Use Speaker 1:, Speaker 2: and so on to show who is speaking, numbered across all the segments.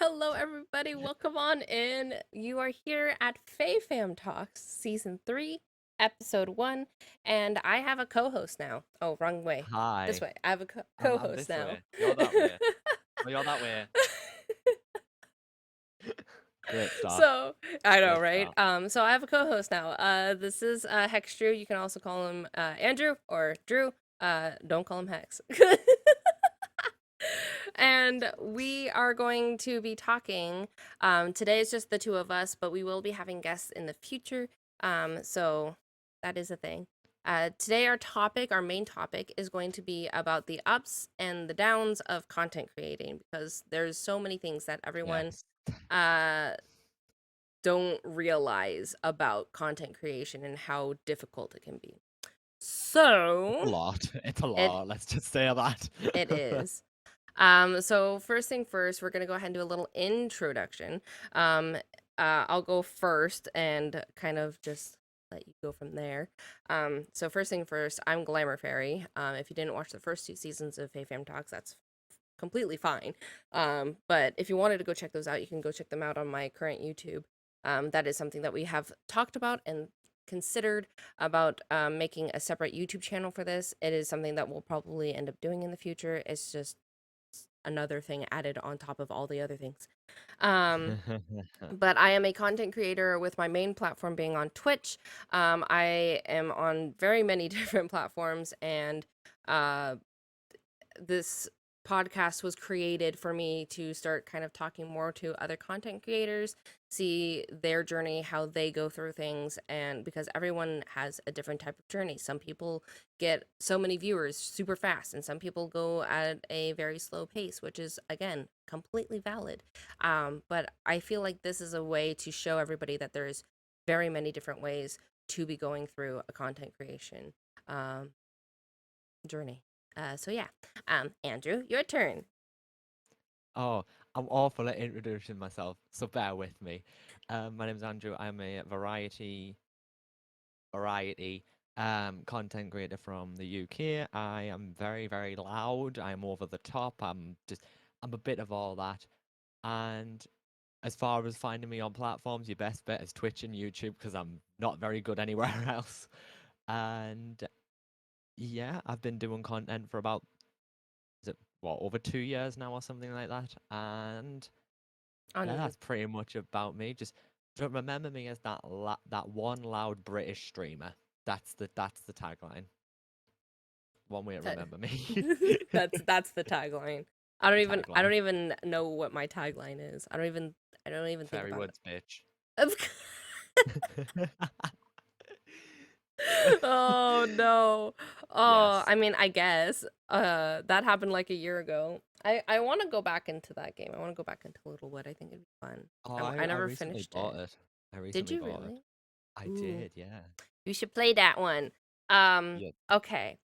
Speaker 1: Hello, everybody. Welcome on in. You are here at Fam Talks, Season 3, Episode 1, and I have a co host now. Oh, wrong way. This
Speaker 2: Hi,
Speaker 1: way. I have a co
Speaker 2: I'm
Speaker 1: host
Speaker 2: this
Speaker 1: now.
Speaker 2: way. You're that way. No, you're that way. Great start.
Speaker 1: So, I know,
Speaker 2: Great
Speaker 1: right?
Speaker 2: start.
Speaker 1: So I have a co host now. This is Hexdrew. You can also call him Andrew or Drew. Don't call him Hex. And we are going to be talking. Today is just the two of us, but we will be having guests in the future. So that is a thing. Today, our main topic, is going to be about the ups and the downs of content creating because there's so many things that everyone
Speaker 2: Yes.
Speaker 1: uh, don't realize about content creation and how difficult it can be.
Speaker 2: It's a
Speaker 1: So
Speaker 2: lot. It's a
Speaker 1: it
Speaker 2: lot. Let's just say that.
Speaker 1: it is. So first thing first, we're gonna go ahead and do a little introduction. Um, I'll go first and kind of just let you go from there. So first thing first, I'm GlamourFaerie. If you didn't watch the first two seasons of Fam Talks, that's completely fine. But if you wanted to go check those out, you can go check them out on my current YouTube. That is something that we have talked about and considered about making a separate YouTube channel for this. It is something that we'll probably end up doing in the future. It's just another thing added on top of all the other things. Um, but I am a content creator with my main platform being on Twitch. I am on very many different platforms, and uh, this podcast was created for me to start kind of talking more to other content creators, see their journey, how they go through things, and because everyone has a different type of journey. Some people get so many viewers super fast, and some people go at a very slow pace, which is, again, completely valid. But I feel like this is a way to show everybody that there's very many different ways to be going through a content creation um, journey. So yeah, Andrew, your turn.
Speaker 2: Oh, I'm awful at introducing myself, so bear with me. My name's Andrew. I'm a variety content creator from the UK. I am very, very loud. I'm over the top. I'm a bit of all that. And as far as finding me on platforms, your best bet is Twitch and YouTube because I'm not very good anywhere else. And yeah, I've been doing content for about, is it what, over 2 years now or something like that. And yeah,
Speaker 1: On
Speaker 2: that's pretty much about me. Just remember me as that one loud British streamer. That's the tagline. One way to
Speaker 1: t-
Speaker 2: remember me.
Speaker 1: that's the tagline.
Speaker 2: The
Speaker 1: I
Speaker 2: tagline.
Speaker 1: don't even know what my tagline is. I don't even think
Speaker 2: Fairy
Speaker 1: about
Speaker 2: Woods, bitch.
Speaker 1: it. Oh no. Oh,
Speaker 2: Yes.
Speaker 1: I mean, I guess that happened like a year ago. I want to go back into that game. I want to go back into Littlewood. I think it'd be fun.
Speaker 2: Oh,
Speaker 1: I
Speaker 2: I
Speaker 1: never
Speaker 2: recently
Speaker 1: finished
Speaker 2: bought
Speaker 1: it.
Speaker 2: it. I
Speaker 1: Did
Speaker 2: recently
Speaker 1: you
Speaker 2: bought it.
Speaker 1: really?
Speaker 2: I
Speaker 1: Ooh,
Speaker 2: did, yeah.
Speaker 1: you should play that one.
Speaker 2: Yeah.
Speaker 1: Okay.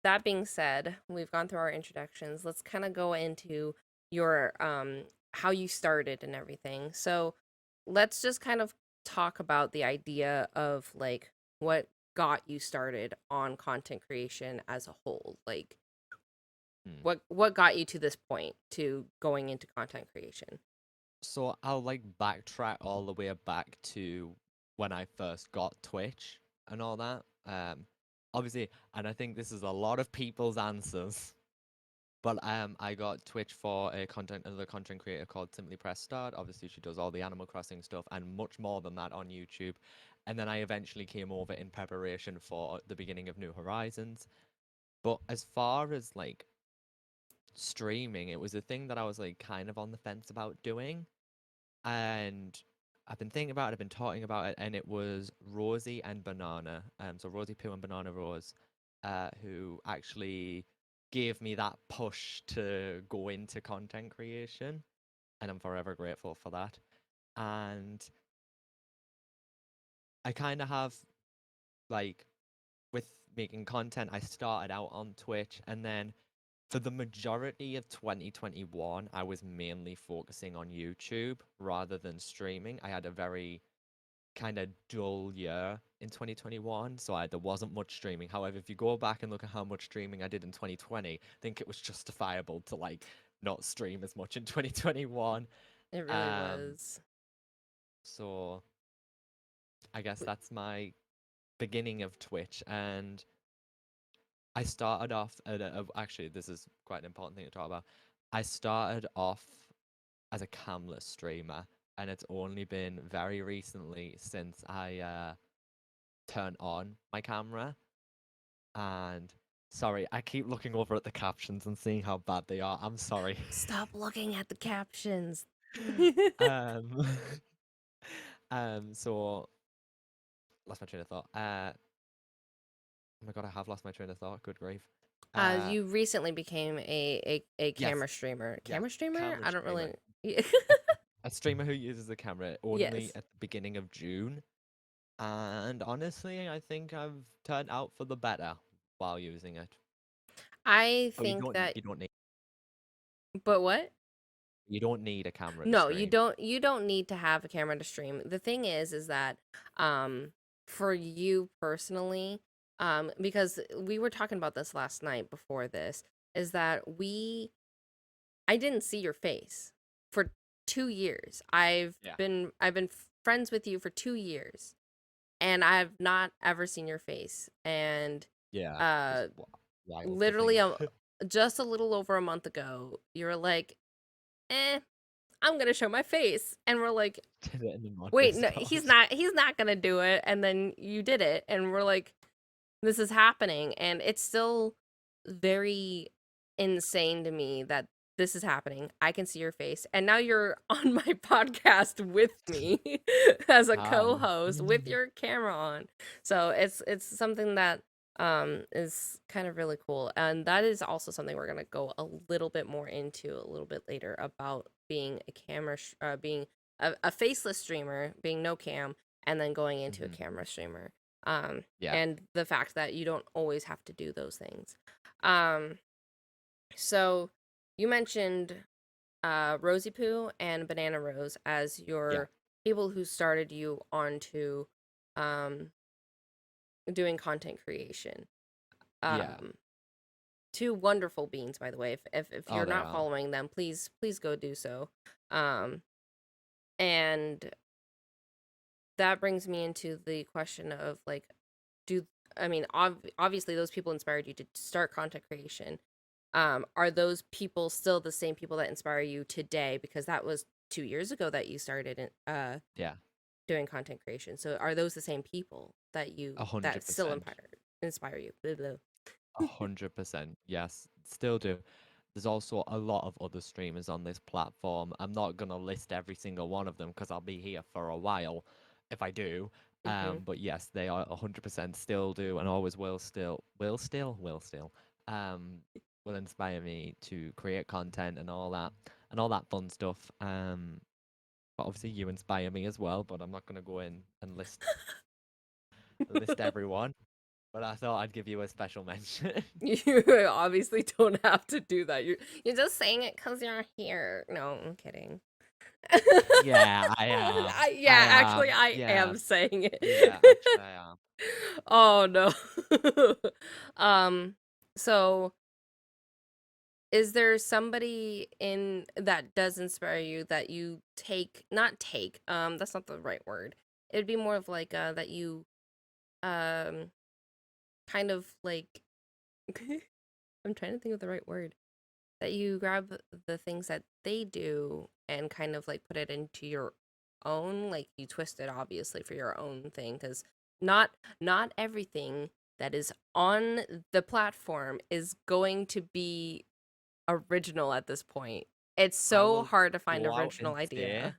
Speaker 1: That being said, we've gone through our introductions. Let's kind of go into your how you started and everything. So, let's just kind of talk about the idea of like what got you started on content creation as a whole. Like
Speaker 2: Hmm.
Speaker 1: what got you to this point to going into content creation?
Speaker 2: So I'll like backtrack all the way back to when I first got Twitch and all that. Obviously, and I think this is a lot of people's answers. But I got Twitch for another content creator called Simply Press Start. Obviously, she does all the Animal Crossing stuff and much more than that on YouTube. And then I eventually came over in preparation for the beginning of New Horizons. But as far as like streaming, it was a thing that I was like kind of on the fence about doing. And I've been thinking about it, I've been talking about it, and it was Rosie and Banana. So Rosie Poo and Banana Rose, who actually gave me that push to go into content creation, and I'm forever grateful for that. And I kind of have like with making content, I started out on Twitch, and then for the majority of 2021, I was mainly focusing on YouTube rather than streaming. I had a very kind of dull year in 2021, so there wasn't much streaming. However, if you go back and look at how much streaming I did in 2020, I think it was justifiable to like not stream as much in 2021.
Speaker 1: It really
Speaker 2: Um,
Speaker 1: was.
Speaker 2: so I guess
Speaker 1: W-
Speaker 2: that's my beginning of Twitch, and I started off actually, this is quite an important thing to talk about. I started off as a camless streamer, and it's only been very recently since I turned on my camera. And sorry, I keep looking over at the captions and seeing how bad they are. I'm sorry.
Speaker 1: Stop looking at the captions.
Speaker 2: um, so lost my train of thought. Oh my god, I have lost my train of thought. Good grief. Uh,
Speaker 1: You recently became a
Speaker 2: yes,
Speaker 1: camera streamer.
Speaker 2: yes,
Speaker 1: Camera streamer?
Speaker 2: camera
Speaker 1: I don't
Speaker 2: streamer.
Speaker 1: really.
Speaker 2: A, a streamer who uses the camera only
Speaker 1: Yes.
Speaker 2: at the beginning of June. And honestly, I think I've turned out for the better while using it.
Speaker 1: I
Speaker 2: Oh,
Speaker 1: think that.
Speaker 2: you don't need
Speaker 1: But what?
Speaker 2: a camera to
Speaker 1: No,
Speaker 2: stream.
Speaker 1: you don't need to have a camera to stream. The thing is that um for you personally, because we were talking about this last night before this, is that I didn't see your face for 2 years.
Speaker 2: Yeah.
Speaker 1: I've been friends with you for 2 years and I've not ever seen your face. And
Speaker 2: Yeah, it's
Speaker 1: uh
Speaker 2: wild to
Speaker 1: literally
Speaker 2: think.
Speaker 1: just a little over a month ago, you were like, "Eh, I'm gonna show my face," and we're like,
Speaker 2: Did it in the mod
Speaker 1: "Wait, no,
Speaker 2: Discord.
Speaker 1: he's not gonna do it." And then you did it, and we're like, "This is happening," and it's still very insane to me that this is happening. I can see your face, and now you're on my podcast with me as a
Speaker 2: Hi.
Speaker 1: co-host with your camera on. So it's something that is kind of really cool, and that is also something we're gonna go a little bit more into a little bit later about being a being a faceless streamer, being no cam, and then going into a
Speaker 2: Mhm.
Speaker 1: camera streamer.
Speaker 2: Yeah,
Speaker 1: And the fact that you don't always have to do those things. Um, so you mentioned Rosie Poo and Banana Rose as
Speaker 2: yeah,
Speaker 1: your people who started you onto um, doing content creation.
Speaker 2: yeah.
Speaker 1: Um, Two wonderful beans, by the way. If
Speaker 2: Oh,
Speaker 1: you're
Speaker 2: they
Speaker 1: not
Speaker 2: are.
Speaker 1: following them, please go do so. Um, and that brings me into the question of like, do I mean obviously those people inspired you to start content creation. Are those people still the same people that inspire you today? Because that was 2 years ago that you started
Speaker 2: Yeah,
Speaker 1: doing content creation. So are those the same people
Speaker 2: a
Speaker 1: that
Speaker 2: hundred
Speaker 1: still
Speaker 2: percent.
Speaker 1: inspire you? Blah, blah.
Speaker 2: 100%. Yes, still do. There's also a lot of other streamers on this platform. I'm not gonna list every single one of them because I'll be here for a while if I do.
Speaker 1: Mm-hmm.
Speaker 2: But yes, they are 100% still do and always um, will inspire me to create content and all that fun stuff. But obviously you inspire me as well, but I'm not gonna go in and list everyone. But I thought I'd give you a special mention.
Speaker 1: You obviously don't have to do that. You're just saying it because you're here. No, I'm kidding.
Speaker 2: Yeah, I am. I
Speaker 1: Yeah, actually,
Speaker 2: am.
Speaker 1: I am
Speaker 2: Yes.
Speaker 1: saying
Speaker 2: Yeah,
Speaker 1: it.
Speaker 2: actually, I am.
Speaker 1: Oh no. um, so is there somebody in that does inspire you that you not take, that's not the right word. It'd be more of like that you um kind of like I'm trying to think of the right word. That you grab the things that they do and kind of like put it into your own, like you twist it obviously for your own thing, because not everything that is on the platform is going to be original at this point. It's
Speaker 2: I
Speaker 1: so
Speaker 2: will
Speaker 1: hard to find
Speaker 2: go out
Speaker 1: original
Speaker 2: and say,
Speaker 1: idea.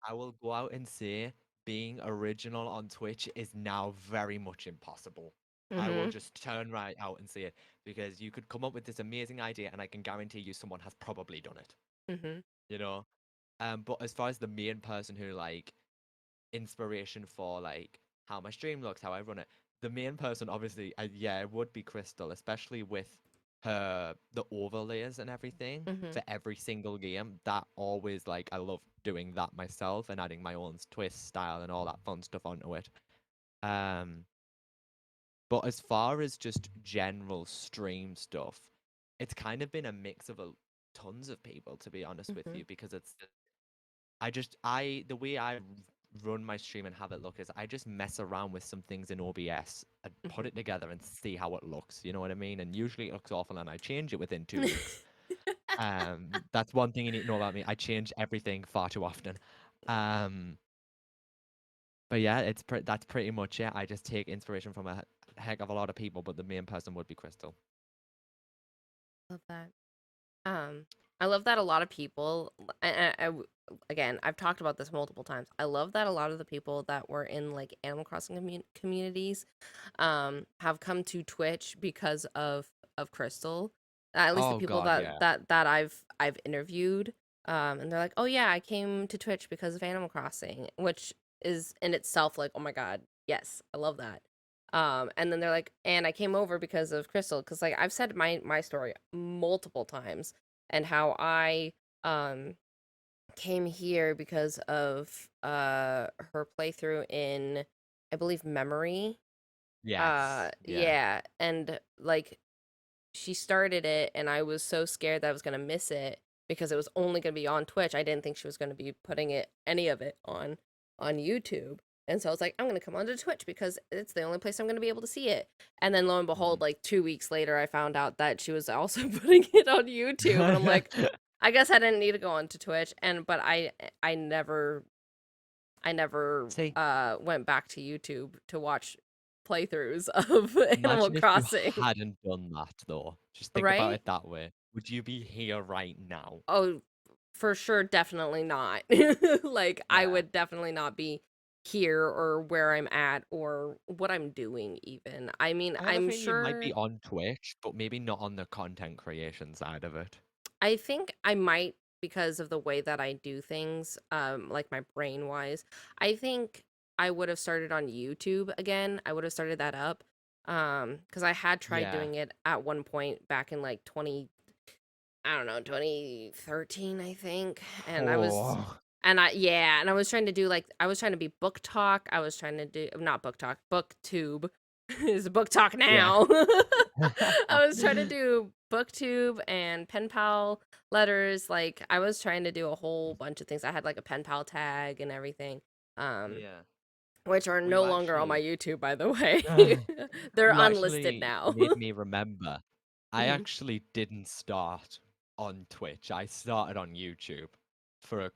Speaker 2: I will go out and say being original on Twitch is now very much impossible. I will
Speaker 1: Mhm.
Speaker 2: just turn right out and say it because you could come up with this amazing idea and I can guarantee you someone has probably done it,
Speaker 1: Mhm.
Speaker 2: you know? But as far as the main person who like inspiration for like how my stream looks, how I run it. The main person, obviously, yeah, it would be Crystal, especially with her the overlays and everything
Speaker 1: Mhm.
Speaker 2: for every single game. That always like I love doing that myself and adding my own twist, style, and all that fun stuff onto it. Um, but as far as just general stream stuff, it's kind of been a mix of tons of people, to be honest with
Speaker 1: Mhm.
Speaker 2: you, because it's the way I run my stream and have it look is I just mess around with some things in OBS and put it together and see how it looks. You know what I mean? And usually it looks awful, and I change it within 2 weeks. That's one thing you need to know about me. I change everything far too often. Um, but yeah, that's pretty much it. I just take inspiration from a heck of a lot of people, but the main person would be Crystal.
Speaker 1: Love that. Um, I love that a lot of people, again, I've talked about this multiple times. I love that a lot of the people that were in like Animal Crossing communities, have come to Twitch because of Crystal. At least the
Speaker 2: Oh
Speaker 1: people
Speaker 2: God, yeah.
Speaker 1: that I've interviewed, and they're like, oh yeah, I came to Twitch because of Animal Crossing, which is in itself like, oh my God, yes, I love that. And then they're like, and I came over because of Crystal, because like I've said my story multiple times, and how I um came here because of her playthrough in, I believe, Memory.
Speaker 2: Yes, yeah.
Speaker 1: Yeah, and like she started it, and I was so scared that I was gonna miss it because it was only gonna be on Twitch. I didn't think she was gonna be putting any of it on YouTube. And so I was like, I'm gonna come onto Twitch because it's the only place I'm gonna be able to see it. And then lo and behold,
Speaker 2: Mhm.
Speaker 1: like 2 weeks later, I found out that she was also putting it on YouTube, and I'm like, I guess I didn't need to go onto Twitch. And but I never
Speaker 2: See,
Speaker 1: went back to YouTube to watch playthroughs of Animal
Speaker 2: imagine if you
Speaker 1: Crossing,
Speaker 2: hadn't done that though. Just think about
Speaker 1: right?
Speaker 2: it that way. Would you be here right now?
Speaker 1: Oh, for sure, definitely not. Like, I
Speaker 2: Yeah.
Speaker 1: would definitely not be here or where I'm at or what I'm doing even. I mean,
Speaker 2: I have a
Speaker 1: I'm
Speaker 2: feeling you might be
Speaker 1: sure
Speaker 2: on Twitch, but maybe not on the content creation side of it.
Speaker 1: I think I might, because of the way that I do things, like my brain wise. I think I would have started on YouTube again. I would have started that up. Because I had tried
Speaker 2: Yeah.
Speaker 1: doing it at one point back in like 20, I don't know, 2013, I think.
Speaker 2: Oh,
Speaker 1: And I was trying to do like, I was trying to be book talk. I was trying to do, not book talk, booktube. Is book talk
Speaker 2: yeah.
Speaker 1: now. I was trying to do booktube and pen pal letters. Like, I was trying to do a whole bunch of things. I had like a pen pal tag and everything. Um,
Speaker 2: Yeah.
Speaker 1: which are
Speaker 2: Well, you
Speaker 1: no longer on my
Speaker 2: actually
Speaker 1: YouTube, by the way. They're
Speaker 2: you
Speaker 1: unlisted
Speaker 2: actually
Speaker 1: now.
Speaker 2: made me remember. I
Speaker 1: Mhm.
Speaker 2: actually didn't start on Twitch. I started on YouTube for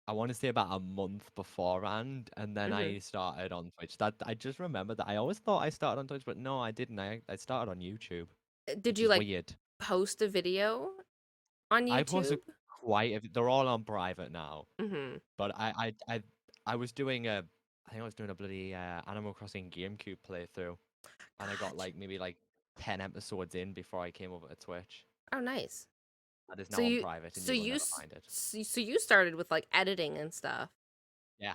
Speaker 2: I want to say about a month beforehand, and then
Speaker 1: Mhm.
Speaker 2: I started on Twitch. That I just remember that I always thought I started on Twitch, but no, I didn't. I started on YouTube,
Speaker 1: Did
Speaker 2: which
Speaker 1: you
Speaker 2: is
Speaker 1: like
Speaker 2: weird.
Speaker 1: post a video on
Speaker 2: I posted
Speaker 1: YouTube?
Speaker 2: they're all on private now,
Speaker 1: Mhm.
Speaker 2: but I was doing I think I was doing a bloody Animal Crossing GameCube playthrough, and I got
Speaker 1: Gotcha.
Speaker 2: like maybe like 10 episodes in before I came over to Twitch.
Speaker 1: Oh, nice.
Speaker 2: That is
Speaker 1: So
Speaker 2: now on
Speaker 1: you
Speaker 2: private, and
Speaker 1: so
Speaker 2: you will
Speaker 1: you
Speaker 2: never
Speaker 1: s-
Speaker 2: find it.
Speaker 1: so you started with like editing and stuff.
Speaker 2: Yeah,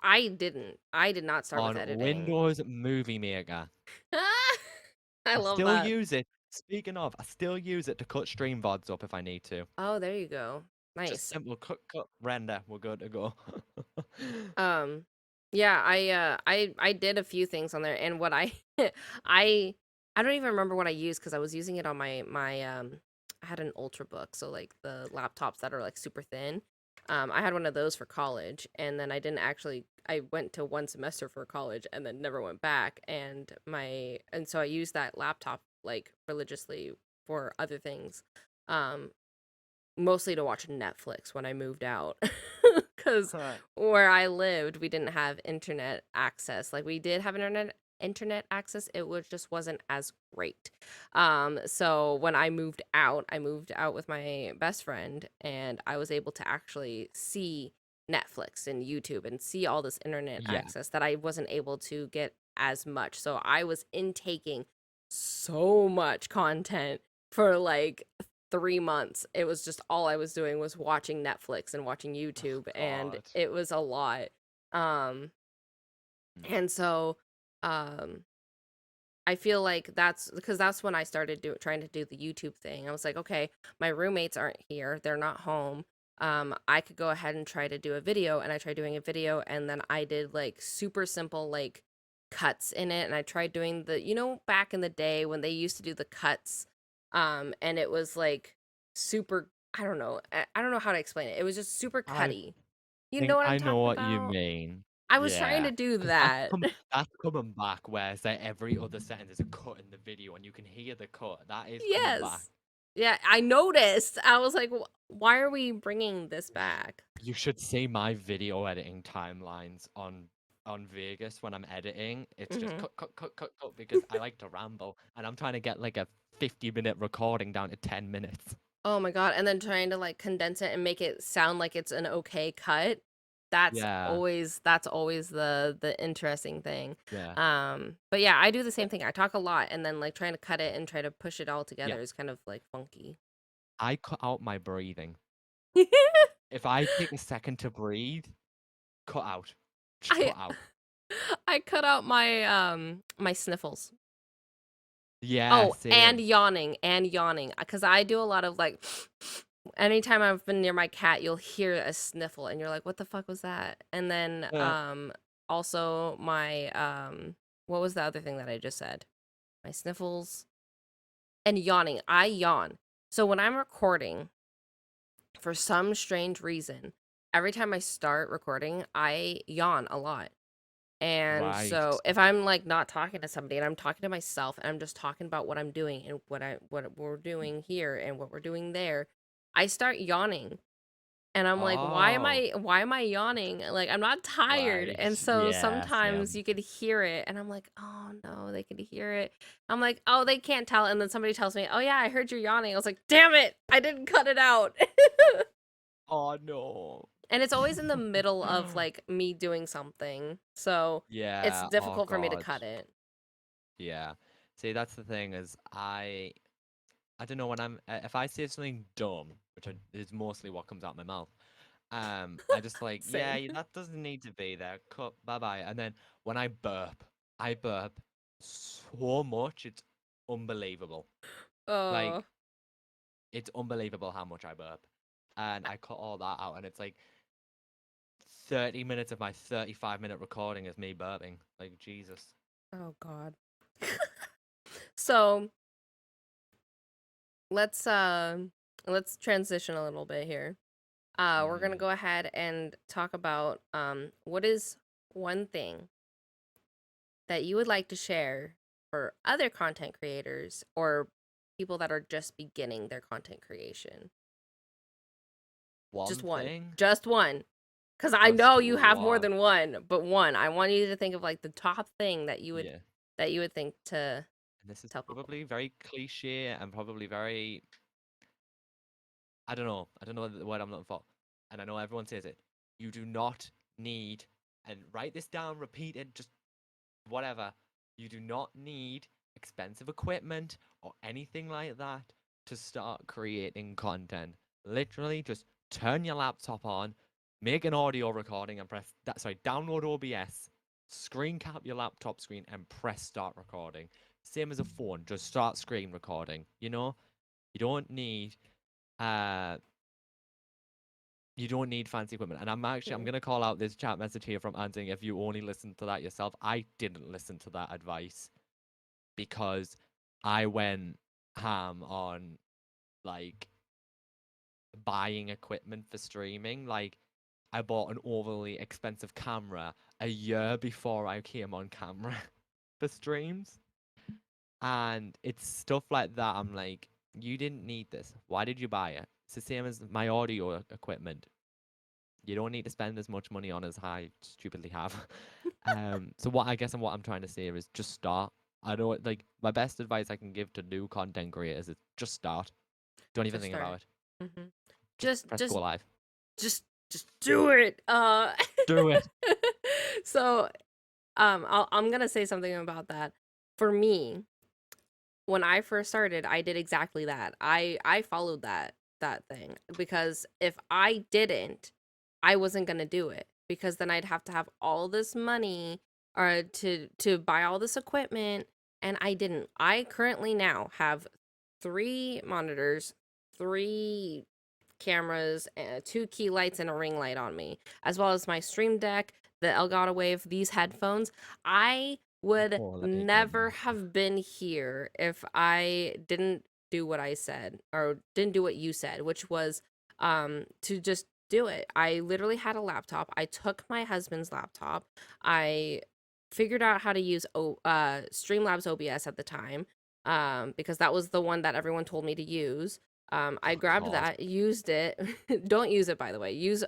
Speaker 1: I didn't. I did not start with
Speaker 2: on
Speaker 1: editing.
Speaker 2: Windows Movie Maker.
Speaker 1: I
Speaker 2: I
Speaker 1: love
Speaker 2: still
Speaker 1: that.
Speaker 2: use it. Speaking of, I still use it to cut stream VODs up if I need to.
Speaker 1: Oh, there you go.
Speaker 2: Just
Speaker 1: Nice.
Speaker 2: simple cut, render. We're good to go.
Speaker 1: Um, yeah, I did a few things on there, and what I I I don't even remember what I used because I was using it on my I had an Ultrabook, so like the laptops that are like super thin. I had one of those for college, and then I went to one semester for college and then never went back, and so I used that laptop like religiously for other things. Um, Mostly to watch Netflix when I moved out. Because where I lived, we didn't have internet access. Like, we did have internet access, it was just wasn't as great. So when I moved out with my best friend, and I was able to actually see Netflix and YouTube and see all this internet
Speaker 2: Yeah.
Speaker 1: access that I wasn't able to get as much. So I was intaking so much content for like 3 months. It was just all I was doing was watching Netflix and watching
Speaker 2: Oh
Speaker 1: YouTube, and
Speaker 2: God.
Speaker 1: it was a lot. Um,
Speaker 2: Mm.
Speaker 1: and so, um, I feel like that's because that's when I started trying to do the YouTube thing. I was like, okay, my roommates aren't here, they're not home. I could go ahead and try to do a video, and I tried doing a video, and then I did like super simple like cuts in it, and I tried doing back in the day when they used to do the cuts, and it was like super. I don't know. I don't know how to explain it. It was just super
Speaker 2: I
Speaker 1: cutty. You know what I'm
Speaker 2: I know
Speaker 1: talking
Speaker 2: what you
Speaker 1: about?
Speaker 2: mean.
Speaker 1: I was trying
Speaker 2: Yeah,
Speaker 1: to do
Speaker 2: because
Speaker 1: that.
Speaker 2: that's coming back, where it's like every other sentence is a cut in the video, and you can hear the cut. That is coming back.
Speaker 1: Yes. Yeah, I noticed. I was like, Why are we bringing this back?"
Speaker 2: You should see my video editing timelines on Vegas when I'm editing. It's just
Speaker 1: Mhm.
Speaker 2: cut, cut, cut, cut, cut because I like to ramble, and I'm trying to get like a 50-minute recording down to 10 minutes.
Speaker 1: Oh my god, and then trying to, like, condense it and make it sound like it's an okay cut.
Speaker 2: Yeah,
Speaker 1: That's always the interesting thing.
Speaker 2: yeah,
Speaker 1: But yeah, I do the same thing. I talk a lot and then, like, trying to cut it and try to push it all
Speaker 2: yeah.
Speaker 1: together is kind of, like, funky.
Speaker 2: I cut out my breathing. If I take a second to breathe, cut out. Just
Speaker 1: I
Speaker 2: cut out.
Speaker 1: I cut out my sniffles.
Speaker 2: Yeah,
Speaker 1: Oh,
Speaker 2: same.
Speaker 1: and yawning, because I do a lot of, like, anytime I've been near my cat, you'll hear a sniffle, and you're like, "What the fuck was that?" And then, also what was the other thing that I just said? My sniffles and yawning. I yawn. So when I'm recording, for some strange reason, every time I start recording, I yawn a lot. And
Speaker 2: Right.
Speaker 1: so if I'm like not talking to somebody and I'm talking to myself and I'm just talking about what I'm doing and what we're doing here and what we're doing there, I start yawning. And I'm like,
Speaker 2: Oh,
Speaker 1: why am I yawning? Like, I'm not tired.
Speaker 2: right.
Speaker 1: And so
Speaker 2: Yeah,
Speaker 1: sometimes
Speaker 2: same.
Speaker 1: you could hear it and I'm like, "Oh no, they could hear it." I'm like, "Oh, they can't tell." And then somebody tells me, "Oh yeah, I heard you yawning." I was like, "Damn it, I didn't cut it out."
Speaker 2: Oh no.
Speaker 1: And it's always in the middle of like me doing something. So it's
Speaker 2: Yeah, oh
Speaker 1: difficult for me to
Speaker 2: God.
Speaker 1: cut it.
Speaker 2: Yeah. See, that's the thing is I don't know when if I say something dumb, which is mostly what comes out my mouth. I just like, yeah,
Speaker 1: Same.
Speaker 2: that doesn't need to be there. Cut, bye bye. And then when I burp so much, it's unbelievable.
Speaker 1: Oh,
Speaker 2: Like, it's unbelievable how much I burp. And I cut all that out, and it's like 30 minutes of my 35-minute recording is me burping. Like, Jesus.
Speaker 1: oh God. So let's uh let's transition a little bit here. We're gonna
Speaker 2: Mm-hmm.
Speaker 1: go ahead and talk about what is one thing that you would like to share for other content creators or people that are just beginning their content creation. Just
Speaker 2: One
Speaker 1: one.
Speaker 2: thing,
Speaker 1: Just one. Because I
Speaker 2: just
Speaker 1: know you have more
Speaker 2: one.
Speaker 1: than one, but one. I want you to think of like the top thing
Speaker 2: Yeah.
Speaker 1: that you would think to
Speaker 2: And this is
Speaker 1: tell people.
Speaker 2: probably very cliche and probably very, I don't know the word I'm looking for. And I know everyone says it. You do not need, and write this down, repeat it, just whatever. You do not need expensive equipment or anything like that to start creating content. Literally, just turn your laptop on, make an audio recording, and press that. Sorry, download OBS, screen cap your laptop screen, and press start recording. Same as a phone, just start screen recording. You don't need uh you don't need fancy equipment. And I'm
Speaker 1: Mm.
Speaker 2: gonna call out this chat message here from Anting if you only listen to that yourself. I didn't listen to that advice because I went ham on like buying equipment for streaming. Like I bought an overly expensive camera a year before I came on camera for streams. And it's stuff like that. I'm like, you didn't need this. Why did you buy it? It's the same as my audio equipment. You don't need to spend as much money on as I stupidly have. So what I'm trying to say is just start. I know like my best advice I can give to new content creators is just start. Don't even
Speaker 1: Just
Speaker 2: think
Speaker 1: start.
Speaker 2: about it.
Speaker 1: Hmm.
Speaker 2: Just
Speaker 1: Just,
Speaker 2: press go
Speaker 1: just,
Speaker 2: live.
Speaker 1: just do it.
Speaker 2: Do it.
Speaker 1: So, I'm gonna say something about that. For me, when I first started, I did exactly that. I followed that thing because if I didn't, I wasn't gonna do it because then I'd have to have all this money or to buy all this equipment, and I didn't. I currently now have 3 monitors, 3 cameras, and 2 key lights and a ring light on me, as well as my stream deck, the Elgato Wave, these headphones. I would
Speaker 2: Holy
Speaker 1: never
Speaker 2: goodness.
Speaker 1: have been here if I didn't do what I said or didn't do what you said, which was to just do it. I literally had a laptop. I took my husband's laptop. I figured out how to use Streamlabs OBS at the time, because that was the one that everyone told me to use. I
Speaker 2: Oh
Speaker 1: grabbed
Speaker 2: God,
Speaker 1: that, used it. Don't use it, by the way. Use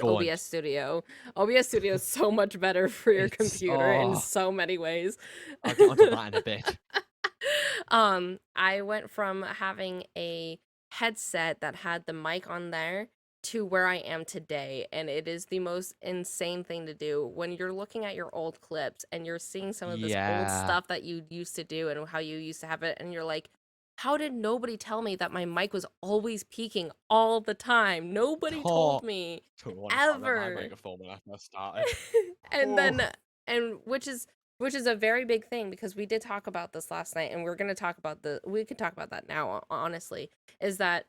Speaker 1: OBS
Speaker 2: don't.
Speaker 1: Studio. OBS Studio is so much better for your
Speaker 2: It's
Speaker 1: computer in so many ways.
Speaker 2: I'll get onto that in a bit.
Speaker 1: I went from having a headset that had the mic on there to where I am today, and it is the most insane thing to do when you're looking at your old clips and you're seeing some of this old
Speaker 2: Yeah.
Speaker 1: stuff that you used to do and how you used to have it, and you're like, how did nobody tell me that my mic was always peaking all the time? Nobody told
Speaker 2: Oh,
Speaker 1: me
Speaker 2: to one sound at my
Speaker 1: ever.
Speaker 2: microphone when I first started.
Speaker 1: And
Speaker 2: Oh.
Speaker 1: then and which is a very big thing because we did talk about this last night, and we're going to talk about we can talk about that now, honestly, is that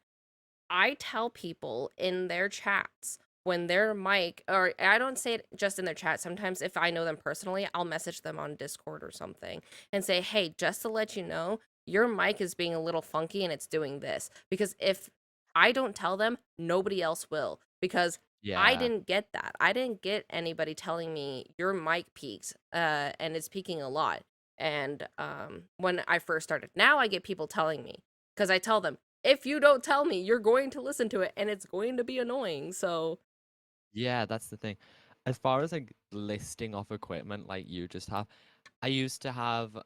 Speaker 1: I tell people in their chats when their mic, or I don't say it just in their chat. Sometimes if I know them personally, I'll message them on Discord or something and say, "Hey, just to let you know, your mic is being a little funky and it's doing this." Because if I don't tell them, nobody else will. Because I
Speaker 2: Yeah.
Speaker 1: didn't get that. I didn't get anybody telling me your mic peaks, and it's peaking a lot. And when I first started, now I get people telling me because I tell them, if you don't tell me, you're going to listen to it and it's going to be annoying. So,
Speaker 2: Yeah, that's the thing. As far as like listing off equipment like you just have, I used to have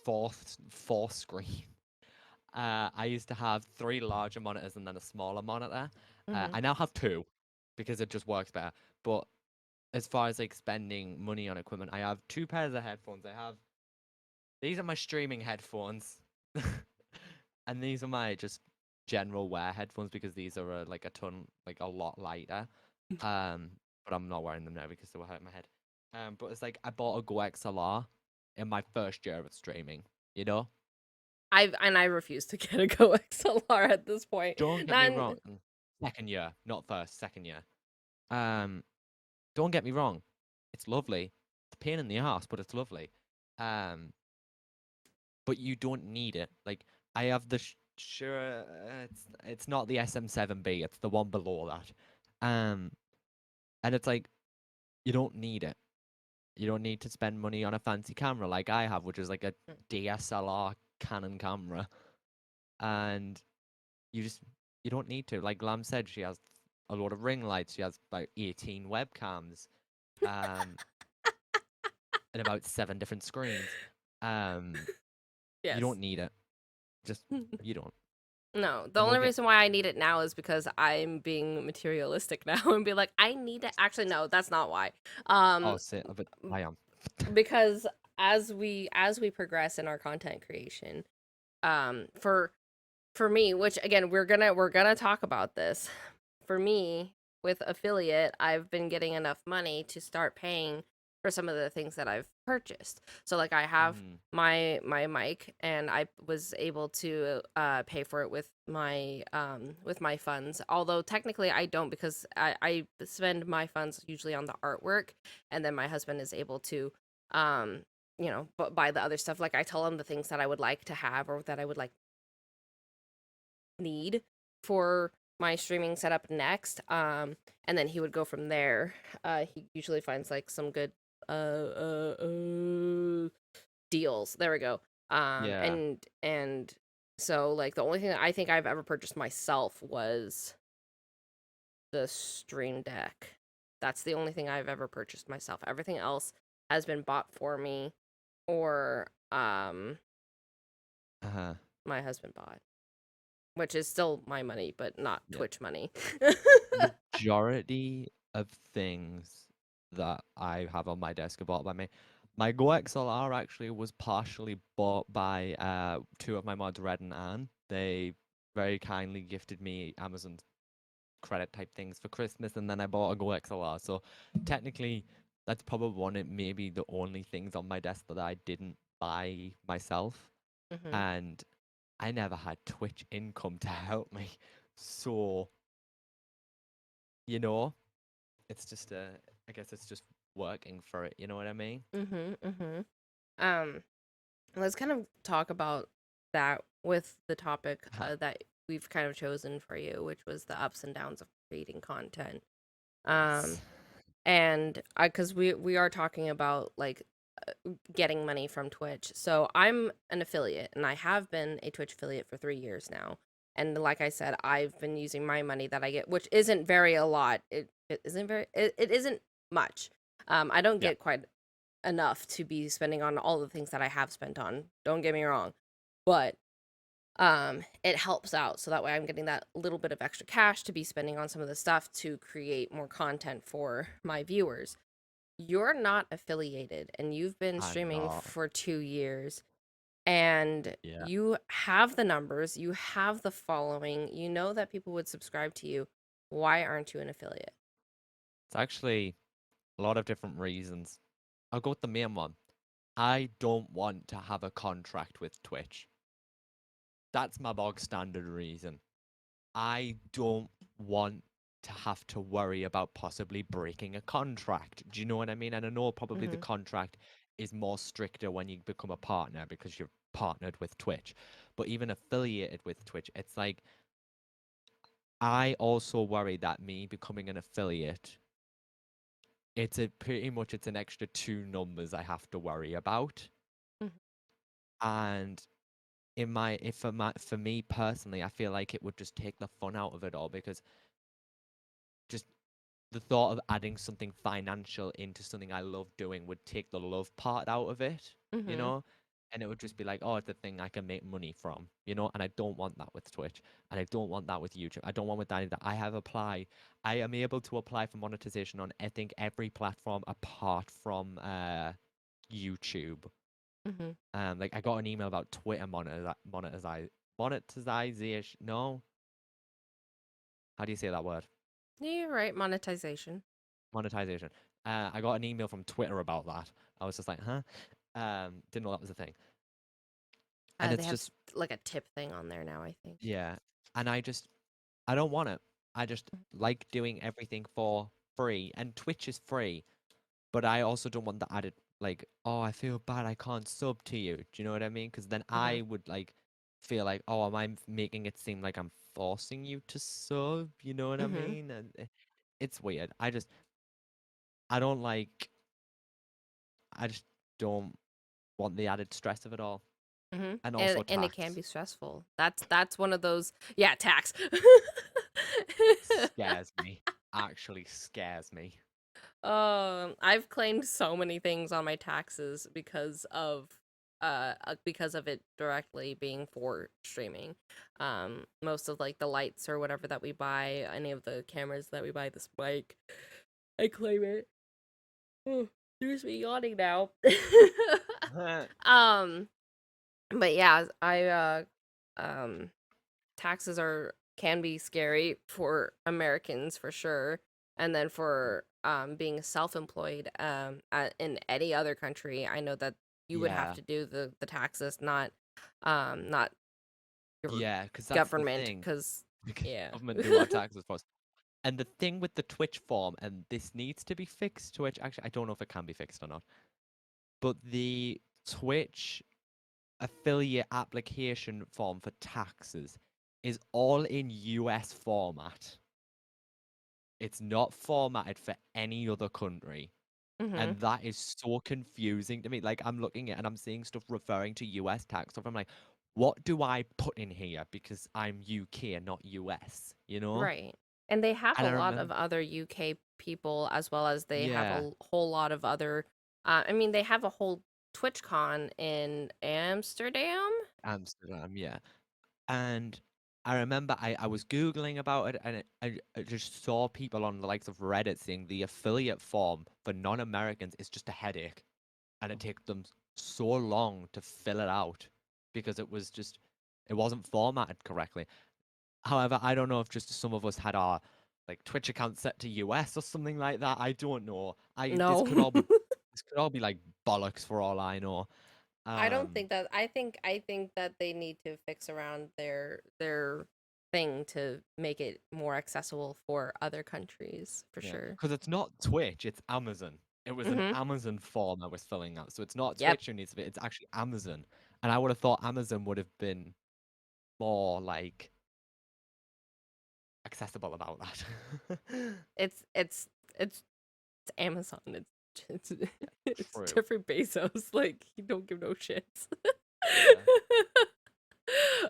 Speaker 2: four screen. I used to have three larger monitors and then a smaller monitor.
Speaker 1: mhm.
Speaker 2: I now have two because it just works better. But as far as like spending money on equipment, I have two pairs of headphones. These are my streaming headphones, and these are my just general wear headphones because these are like a lot lighter. Um, but I'm not wearing them now because they will hurt my head. But it's like I bought a Go XLR in my first year of streaming. You know,
Speaker 1: I refuse to get a Go XLR at this point.
Speaker 2: don't get me
Speaker 1: Not
Speaker 2: wrong. Second year, not first, second year. Um, don't get me wrong. It's lovely. It's a pain in the ass, but it's lovely. Um, but you don't need it. Like I have the sure, it's not the SM7B. It's the one below that. And it's like you don't need it. You don't need to spend money on a fancy camera like I have, which is like a DSLR Canon camera, and you just you don't need to. Like Lam said, she has a lot of ring lights. She has about 18 webcams, um, and about 7 different screens. Um, you
Speaker 1: yes.
Speaker 2: don't need it. Just you don't.
Speaker 1: No, the
Speaker 2: And we'll
Speaker 1: only
Speaker 2: get.
Speaker 1: reason why I need it now is because I'm being materialistic now and be like, I need it. Actually, no, that's not why.
Speaker 2: Oh,
Speaker 1: Um,
Speaker 2: sit. But I am.
Speaker 1: because as we progress in our content creation, for me, which again we're gonna talk about this. For me, with affiliate, I've been getting enough money to start paying for some of the things that I've purchased. So like I have
Speaker 2: Mm,
Speaker 1: my mic, and I was able to pay for it with my funds. Although technically I don't, because I spend my funds usually on the artwork, and then my husband is able to um buy the other stuff. Like I tell him the things that I would like to have or that I would like need for my streaming setup next. And then he would go from there. He usually finds like some good deals. There we go.
Speaker 2: yeah.
Speaker 1: And so like the only thing that I think I've ever purchased myself was the Stream Deck. That's the only thing I've ever purchased myself. Everything else has been bought for me, or
Speaker 2: Uh-huh.
Speaker 1: my husband bought, which is still my money, but not
Speaker 2: Yeah.
Speaker 1: Twitch money.
Speaker 2: Majority of things that I have on my desk are bought by me. My Go XLR actually was partially bought by two of my mods, Red and Anne. They very kindly gifted me Amazon credit type things for Christmas, and then I bought a Go XLR. So technically, that's probably one of maybe the only things on my desk that I didn't buy myself.
Speaker 1: hmm
Speaker 2: And I never had Twitch income to help me. So, you know, it's just I guess it's just working for it, you know what I mean?
Speaker 1: Mhm, mhm. Um, let's kind of talk about that with the topic
Speaker 2: Ha-
Speaker 1: that we've kind of chosen for you, which was the ups and downs of creating content.
Speaker 2: Yes.
Speaker 1: Um, and I, because we are talking about like getting money from Twitch. So I'm an affiliate, and I have been a Twitch affiliate for 3 years now. And like I said, I've been using my money that I get, which isn't very a lot. It isn't very. It isn't much. I don't
Speaker 2: Yeah.
Speaker 1: get quite enough to be spending on all the things that I have spent on. Don't get me wrong, but it helps out so that way I'm getting that little bit of extra cash to be spending on some of the stuff to create more content for my viewers. You're not affiliated and you've been
Speaker 2: I'm
Speaker 1: streaming
Speaker 2: not.
Speaker 1: for 2 years, and
Speaker 2: Yeah.
Speaker 1: you have the numbers, you have the following, you know that people would subscribe to you. Why aren't you an affiliate?
Speaker 2: It's actually a lot of different reasons. I'll go with the main one. I don't want to have a contract with Twitch. That's my bog standard reason. I don't want to have to worry about possibly breaking a contract. Do you know what I mean? And I know probably the
Speaker 1: Mhm.
Speaker 2: contract is more stricter when you become a partner because you're partnered with Twitch. But even affiliated with Twitch, it's like I also worry that me becoming an affiliate, it's a pretty much it's an extra two numbers I have to worry about.
Speaker 1: Mhm.
Speaker 2: And in my if for me personally, I feel like it would just take the fun out of it all because just the thought of adding something financial into something I love doing would take the love part out of it, you
Speaker 1: Mhm.
Speaker 2: know? And it would just be like, oh, it's a thing I can make money from, you know? And I don't want that with Twitch. And I don't want that with YouTube. I don't want with any of that. I am able to apply for monetization on, I think, every platform apart from YouTube.
Speaker 1: Mhm.
Speaker 2: Like I got an email about Twitter monetization. No, how do you say that word?
Speaker 1: Yeah, you're right, monetization.
Speaker 2: Monetization. I got an email from Twitter about that. I was just like, huh? Didn't know that was a thing. And
Speaker 1: They
Speaker 2: it's
Speaker 1: have
Speaker 2: just,
Speaker 1: like a tip thing on there now, I think.
Speaker 2: yeah. And I don't want it. I just like doing everything for free. And Twitch is free, but I also don't want the added, like, oh, I feel bad I can't sub to you. Do you know what I mean? Because then
Speaker 1: Mhm.
Speaker 2: I would like feel like, oh, am I making it seem like I'm forcing you to sub? You know what I
Speaker 1: Mhm.
Speaker 2: mean? And it's weird. I don't like, I just don't want the added stress of it all.
Speaker 1: Mhm.
Speaker 2: And
Speaker 1: And
Speaker 2: also
Speaker 1: it can
Speaker 2: tax.
Speaker 1: be stressful. That's one of those, yeah, tax.
Speaker 2: Scares me. Actually scares me.
Speaker 1: I've claimed so many things on my taxes because of it directly being for streaming. Most of like the lights or whatever that we buy, any of the cameras that we buy, this mic, I claim it. Oh, there's me yawning now. um, but yeah, um taxes are can be scary for Americans for sure. And then for being self-employed in any other country, I know that you would have
Speaker 2: Yeah.
Speaker 1: to do the taxes, not your
Speaker 2: Yeah, because that's the
Speaker 1: government,
Speaker 2: thing.
Speaker 1: cuz
Speaker 2: The
Speaker 1: yeah.
Speaker 2: government do our taxes for us. And the thing with the Twitch form, and this needs to be fixed, Twitch, actually, I don't know if it can be fixed or not, but the Twitch affiliate application form for taxes is all in US format. It's not formatted for any other country.
Speaker 1: Mhm.
Speaker 2: And that is so confusing to me. Like I'm looking at and I'm seeing stuff referring to US tax stuff. I'm like, what do I put in here? Because I'm UK and not US, you know?
Speaker 1: Right. And they have
Speaker 2: And
Speaker 1: a
Speaker 2: I
Speaker 1: lot of
Speaker 2: remember,
Speaker 1: other UK people, as well as they have a
Speaker 2: yeah,
Speaker 1: whole lot of other I mean, they have a whole TwitchCon in Amsterdam.
Speaker 2: Amsterdam, yeah. And I remember I was Googling about it and I just saw people on the likes of Reddit saying the affiliate form for non-Americans is just a headache. And it takes them so long to fill it out because it wasn't formatted correctly. However, I don't know if just some of us had our like Twitch account set to US or something like that. I don't know. I
Speaker 1: No.
Speaker 2: this could all be like bollocks for all I know.
Speaker 1: I don't
Speaker 2: Um,
Speaker 1: think that I think that they need to fix around their thing to make it more accessible for other countries for
Speaker 2: yeah,
Speaker 1: sure.
Speaker 2: because it's not Twitch, it's Amazon. It was an
Speaker 1: Mhm.
Speaker 2: Amazon form I was filling out, so it's not
Speaker 1: Yep.
Speaker 2: Twitch who needs it. It's actually Amazon, and I would have thought Amazon would have been more like accessible about that.
Speaker 1: It's Amazon. It's it's
Speaker 2: True.
Speaker 1: Jeffrey Bezos. Like he don't give no shits.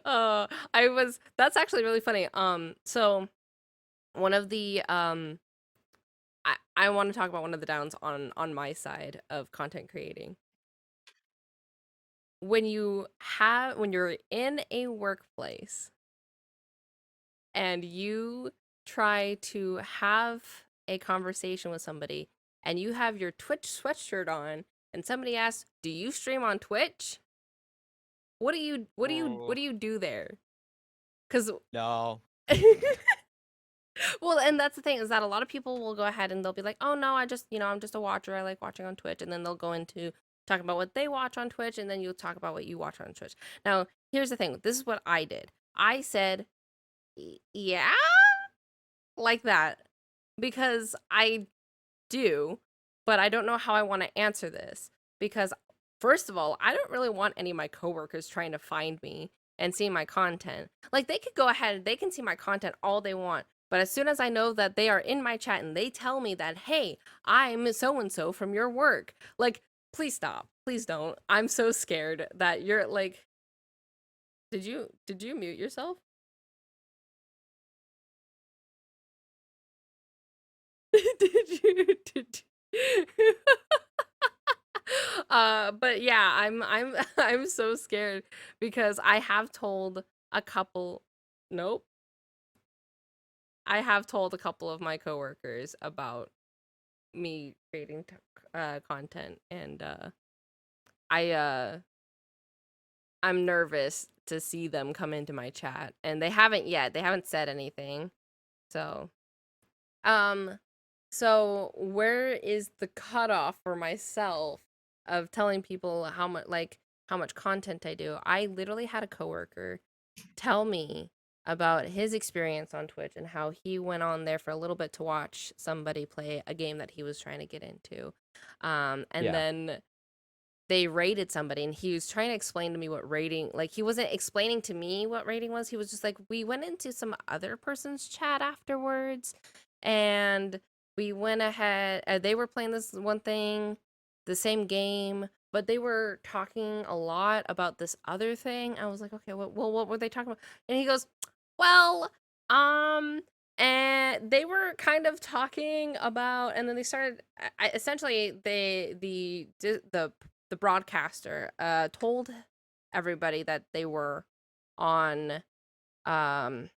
Speaker 2: Yeah.
Speaker 1: I was that's actually really funny. So one of the I want to talk about one of the downs on my side of content creating. When you're in a workplace and you try to have a conversation with somebody and you have your Twitch sweatshirt on and somebody asks, "Do you stream on Twitch?" What
Speaker 2: Oh
Speaker 1: do you do there? Cuz
Speaker 2: no.
Speaker 1: well, and that's the thing is that a lot of people will go ahead and they'll be like, "Oh no, I'm just a watcher. I like watching on Twitch." And then they'll go into talk about what they watch on Twitch and then you'll talk about what you watch on Twitch. Now, here's the thing. This is what I did. I said, "Yeah?" like that because I do, but I don't know how I want to answer this because first of all, I don't really want any of my coworkers trying to find me and see my content. Like they could go ahead, they can see my content all they want, but as soon as I know that they are in my chat and they tell me that, "Hey, I'm so and so from your work." Like, please stop. Please don't. I'm so scared that you're like did you mute yourself? did you but yeah, I'm I'm so scared because I have told a couple nope. I have told a couple of my coworkers about me creating content and I I'm nervous to see them come into my chat and they haven't yet. They haven't said anything. So, um so where is the cutoff for myself of telling people how much content I do? I literally had a coworker tell me about his experience on Twitch and how he went on there for a little bit to watch somebody play a game that he was trying to get into. And
Speaker 2: Yeah.
Speaker 1: then they rated somebody and he was trying to explain to me what rating like he wasn't explaining to me what rating was. He was just like we went into some other person's chat afterwards and we went ahead they were playing this one thing, the same game, but they were talking a lot about this other thing. I was like, "Okay, what were they talking about?" And he goes, "Well, um and they were kind of talking about and then they started essentially the broadcaster told everybody that they were on um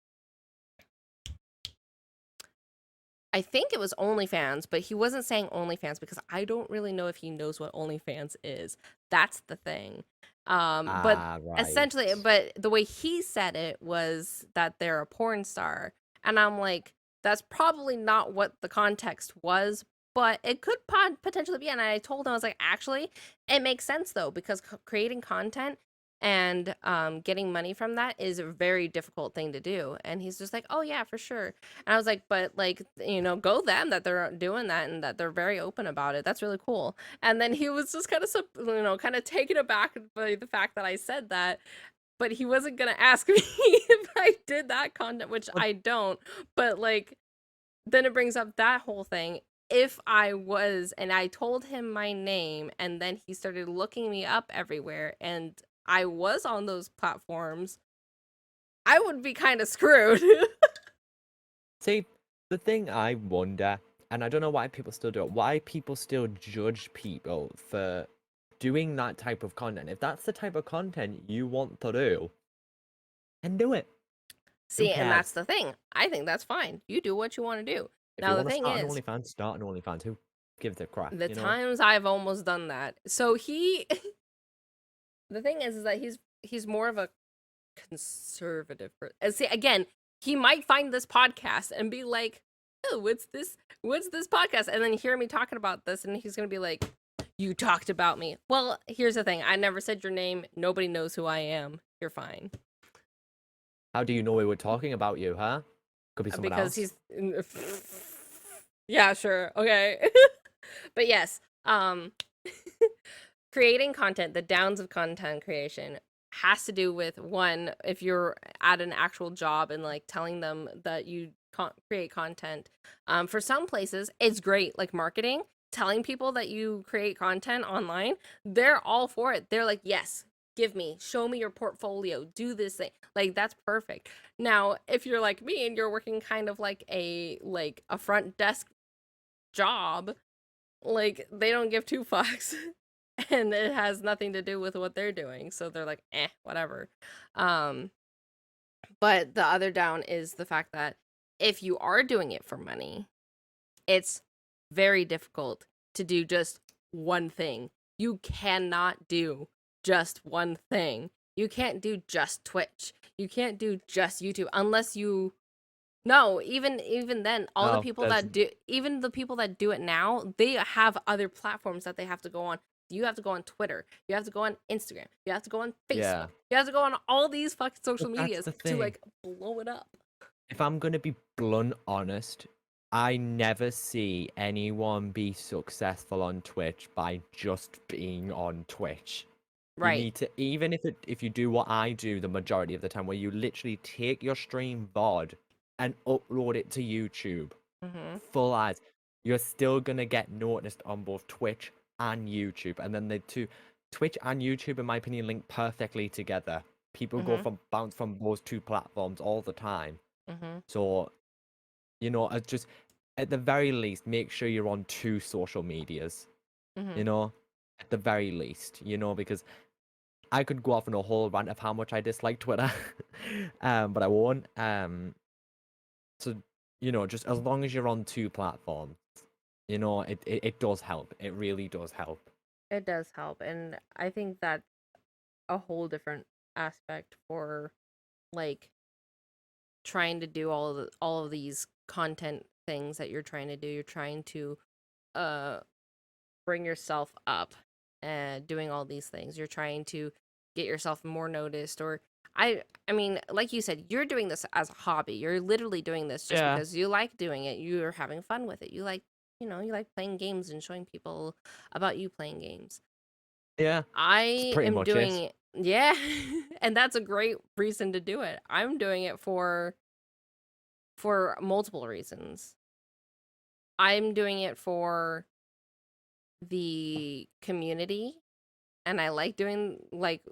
Speaker 1: I think it was OnlyFans, but he wasn't saying OnlyFans because I don't really know if he knows what OnlyFans is. That's the thing. But
Speaker 2: Ah, right.
Speaker 1: essentially, but the way he said it was that they're a porn star. And I'm like, that's probably not what the context was, but it could potentially be. And I told him, I was like, actually, it makes sense though, because creating content and getting money from that is a very difficult thing to do. And he's just like, "Oh yeah, for sure." And I was like, "But like, go them that they're doing that and that they're very open about it. That's really cool." And then he was just kind of, kind of taken aback by the fact that I said that, but he wasn't gonna ask me if I did that content, which
Speaker 2: But
Speaker 1: I don't. But like, then it brings up that whole thing. If I was, and I told him my name, and then he started looking me up everywhere, and I was on those platforms, I would be kind of screwed.
Speaker 2: see, the thing I wonder, and I don't know why people still do it, why people still judge people for doing that type of content. If that's the type of content you want to do, then do it. Who
Speaker 1: See, and that's
Speaker 2: cares?
Speaker 1: the thing. I think that's fine. You do what you want to do.
Speaker 2: If you
Speaker 1: Now, the
Speaker 2: want to
Speaker 1: thing
Speaker 2: start an
Speaker 1: is,
Speaker 2: OnlyFans, start an OnlyFans. Who gives a crap,
Speaker 1: the
Speaker 2: you know?
Speaker 1: times I've almost done that. So the thing is that he's more of a conservative person. And see, again, he might find this podcast and be like, "Oh, what's this? What's this podcast?" And then hear me talking about this, and he's gonna be like, "You talked about me." Well, here's the thing. I never said your name. Nobody knows who I am. You're fine.
Speaker 2: How do you know we were talking about you, huh? Could be someone
Speaker 1: Because
Speaker 2: else.
Speaker 1: he's yeah, sure. Okay. But yes, creating content, the downs of content creation has to do with one, if you're at an actual job and like telling them that you create content. For some places, it's great, like marketing, telling people that you create content online. They're all for it. They're like, yes, show me your portfolio, do this thing. Like that's perfect. Now, if you're like me and you're working kind of like a front desk job, like they don't give two fucks. And it has nothing to do with what they're doing. So they're like, whatever. Um, but the other down is the fact that if you are doing it for money, it's very difficult to do just one thing. You cannot do just one thing. You can't do just Twitch. You can't do just YouTube unless you no, even then, all the
Speaker 2: No,
Speaker 1: people
Speaker 2: there's
Speaker 1: that do even the people that do it now, they have other platforms that they have to go on. You have to go on Twitter. You have to go on Instagram. You have to go on
Speaker 2: yeah.
Speaker 1: Facebook. You have to go on all these fucking social
Speaker 2: But that's
Speaker 1: medias
Speaker 2: the
Speaker 1: to
Speaker 2: thing.
Speaker 1: like blow it up.
Speaker 2: If I'm gonna be blunt honest, I never see anyone be successful on Twitch by just being on Twitch. You
Speaker 1: Right.
Speaker 2: need to, even if you do what I do the majority of the time, where you literally take your stream VOD and upload it to YouTube,
Speaker 1: Mhm.
Speaker 2: full ads, you're still gonna get noticed on both Twitch and YouTube. And then the two, Twitch and YouTube, in my opinion, link perfectly together. People go
Speaker 1: Mhm.
Speaker 2: from bounce from those two platforms all the time.
Speaker 1: Mhm.
Speaker 2: So, just at the very least, make sure you're on two social medias, you
Speaker 1: Mhm.
Speaker 2: know, at the very least, because I could go off on a whole rant of how much I dislike Twitter, but I won't. So, just as long as you're on two platforms, it does help. It really does help.
Speaker 1: It does help, and I think that's a whole different aspect for like trying to do all of these content things that you're trying to do. You're trying to uh bring yourself up and doing all these things. You're trying to get yourself more noticed or I mean, like you said, you're doing this as a hobby. You're literally doing this just
Speaker 2: Yeah,
Speaker 1: because you like doing it. You're having fun with it. You like playing games and showing people about you playing games.
Speaker 2: yeah, it's
Speaker 1: I
Speaker 2: pretty
Speaker 1: am
Speaker 2: much
Speaker 1: doing
Speaker 2: it.
Speaker 1: it. Yeah. And that's a great reason to do it. I'm doing it for multiple reasons. I'm doing it for the community and I like doing like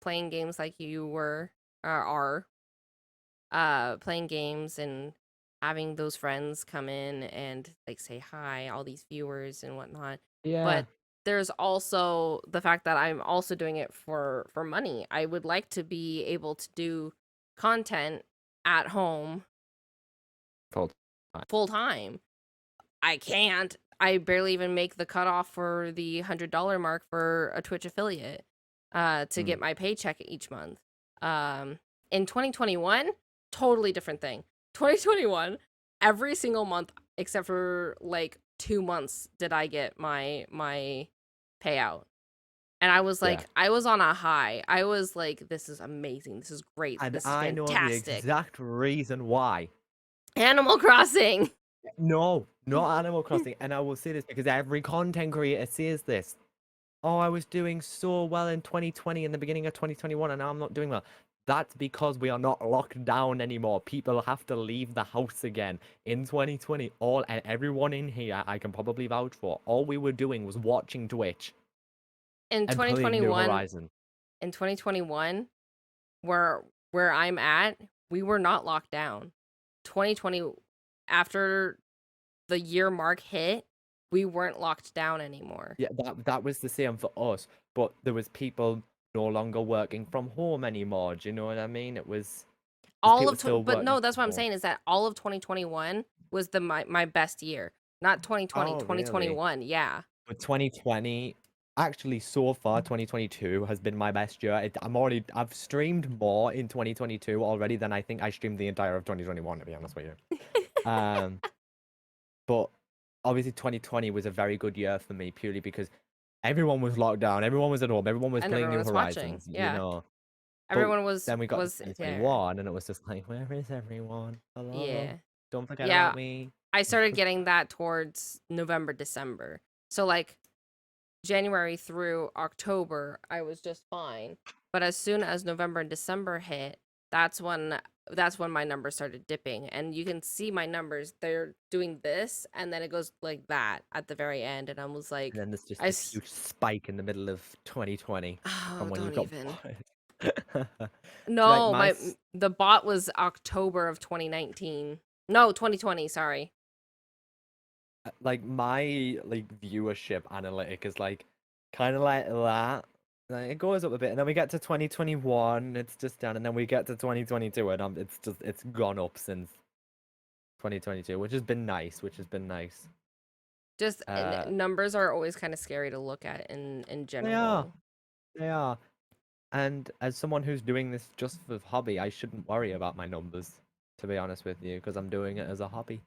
Speaker 1: playing games like you were are playing games and having those friends come in and like say hi, all these viewers and whatnot.
Speaker 2: Yeah,
Speaker 1: But there's also the fact that I'm also doing it for money. I would like to be able to do content at home
Speaker 2: full time.
Speaker 1: full time. I can't. I barely even make the cutoff for the $100 mark for a Twitch affiliate to
Speaker 2: Mm.
Speaker 1: get my paycheck each month. Um, in 2021, totally different thing. 2021, every single month except for like 2 months did I get my payout. And
Speaker 2: Yeah.
Speaker 1: I was on a high. I was like, this is amazing. This is great.
Speaker 2: And
Speaker 1: This is
Speaker 2: I know the
Speaker 1: fantastic.
Speaker 2: exact reason why.
Speaker 1: Animal Crossing.
Speaker 2: No, not Animal Crossing. And I will say this because every content creator says this. Oh, I was doing so well in 2020 in the beginning of 2021, and now I'm not doing well. That's because we are not locked down anymore. People have to leave the house again. In 2020, all and everyone in here, I can probably vouch for, all we were doing was watching Twitch
Speaker 1: In
Speaker 2: and playing New
Speaker 1: 2021,
Speaker 2: Horizon.
Speaker 1: in 2021 where I'm at, we were not locked down. 2020 after the year mark hit, we weren't locked down anymore.
Speaker 2: Yeah, that was the same for us, but there was people no longer working from home anymore. Do you know what I mean? There's
Speaker 1: All
Speaker 2: people
Speaker 1: of
Speaker 2: still
Speaker 1: but
Speaker 2: working
Speaker 1: no, that's
Speaker 2: from
Speaker 1: what I'm
Speaker 2: home.
Speaker 1: saying is that all of 2021 was my best year. Not 2020,
Speaker 2: Oh, really?
Speaker 1: 2021. Yeah.
Speaker 2: But 2020, actually, so far, 2022 has been my best year. I've streamed more in 2022 already than I think I streamed the entire of 2021, to be honest with you. Um, but obviously, 2020 was a very good year for me purely because everyone was locked down, everyone was at home, everyone was
Speaker 1: And
Speaker 2: playing
Speaker 1: everyone
Speaker 2: New
Speaker 1: was watching.
Speaker 2: Horizons,
Speaker 1: Yeah.
Speaker 2: But
Speaker 1: Everyone was
Speaker 2: then we got to
Speaker 1: there.
Speaker 2: 2021, and it was just like, where is everyone? Hello,
Speaker 1: Yeah.
Speaker 2: don't forget
Speaker 1: Yeah.
Speaker 2: about me.
Speaker 1: I started getting that towards November, December. So like January through October, I was just fine. But as soon as November and December hit, that's when that's when my numbers started dipping. And you can see my numbers, they're doing this, and then it goes like that at the very end. And I was
Speaker 2: And
Speaker 1: like,
Speaker 2: then there's just
Speaker 1: I,
Speaker 2: this
Speaker 1: s-
Speaker 2: huge spike in the middle of 2020 from
Speaker 1: oh,
Speaker 2: when you
Speaker 1: don't
Speaker 2: got
Speaker 1: even.
Speaker 2: bought. Like
Speaker 1: No, the bot was October of 2019. No, 2020, sorry.
Speaker 2: my viewership analytic is like kind of like that. Like, it goes up a bit, and then we get to 2021, it's just down, and then we get to 2022, and it's gone up since 2022, which has been nice. Which has been nice.
Speaker 1: Just
Speaker 2: Uh,
Speaker 1: numbers are always kind of scary to look at in
Speaker 2: they are,
Speaker 1: general.
Speaker 2: they are. And as someone who's doing this just for hobby, I shouldn't worry about my numbers, to be honest with you, because I'm doing it as a hobby.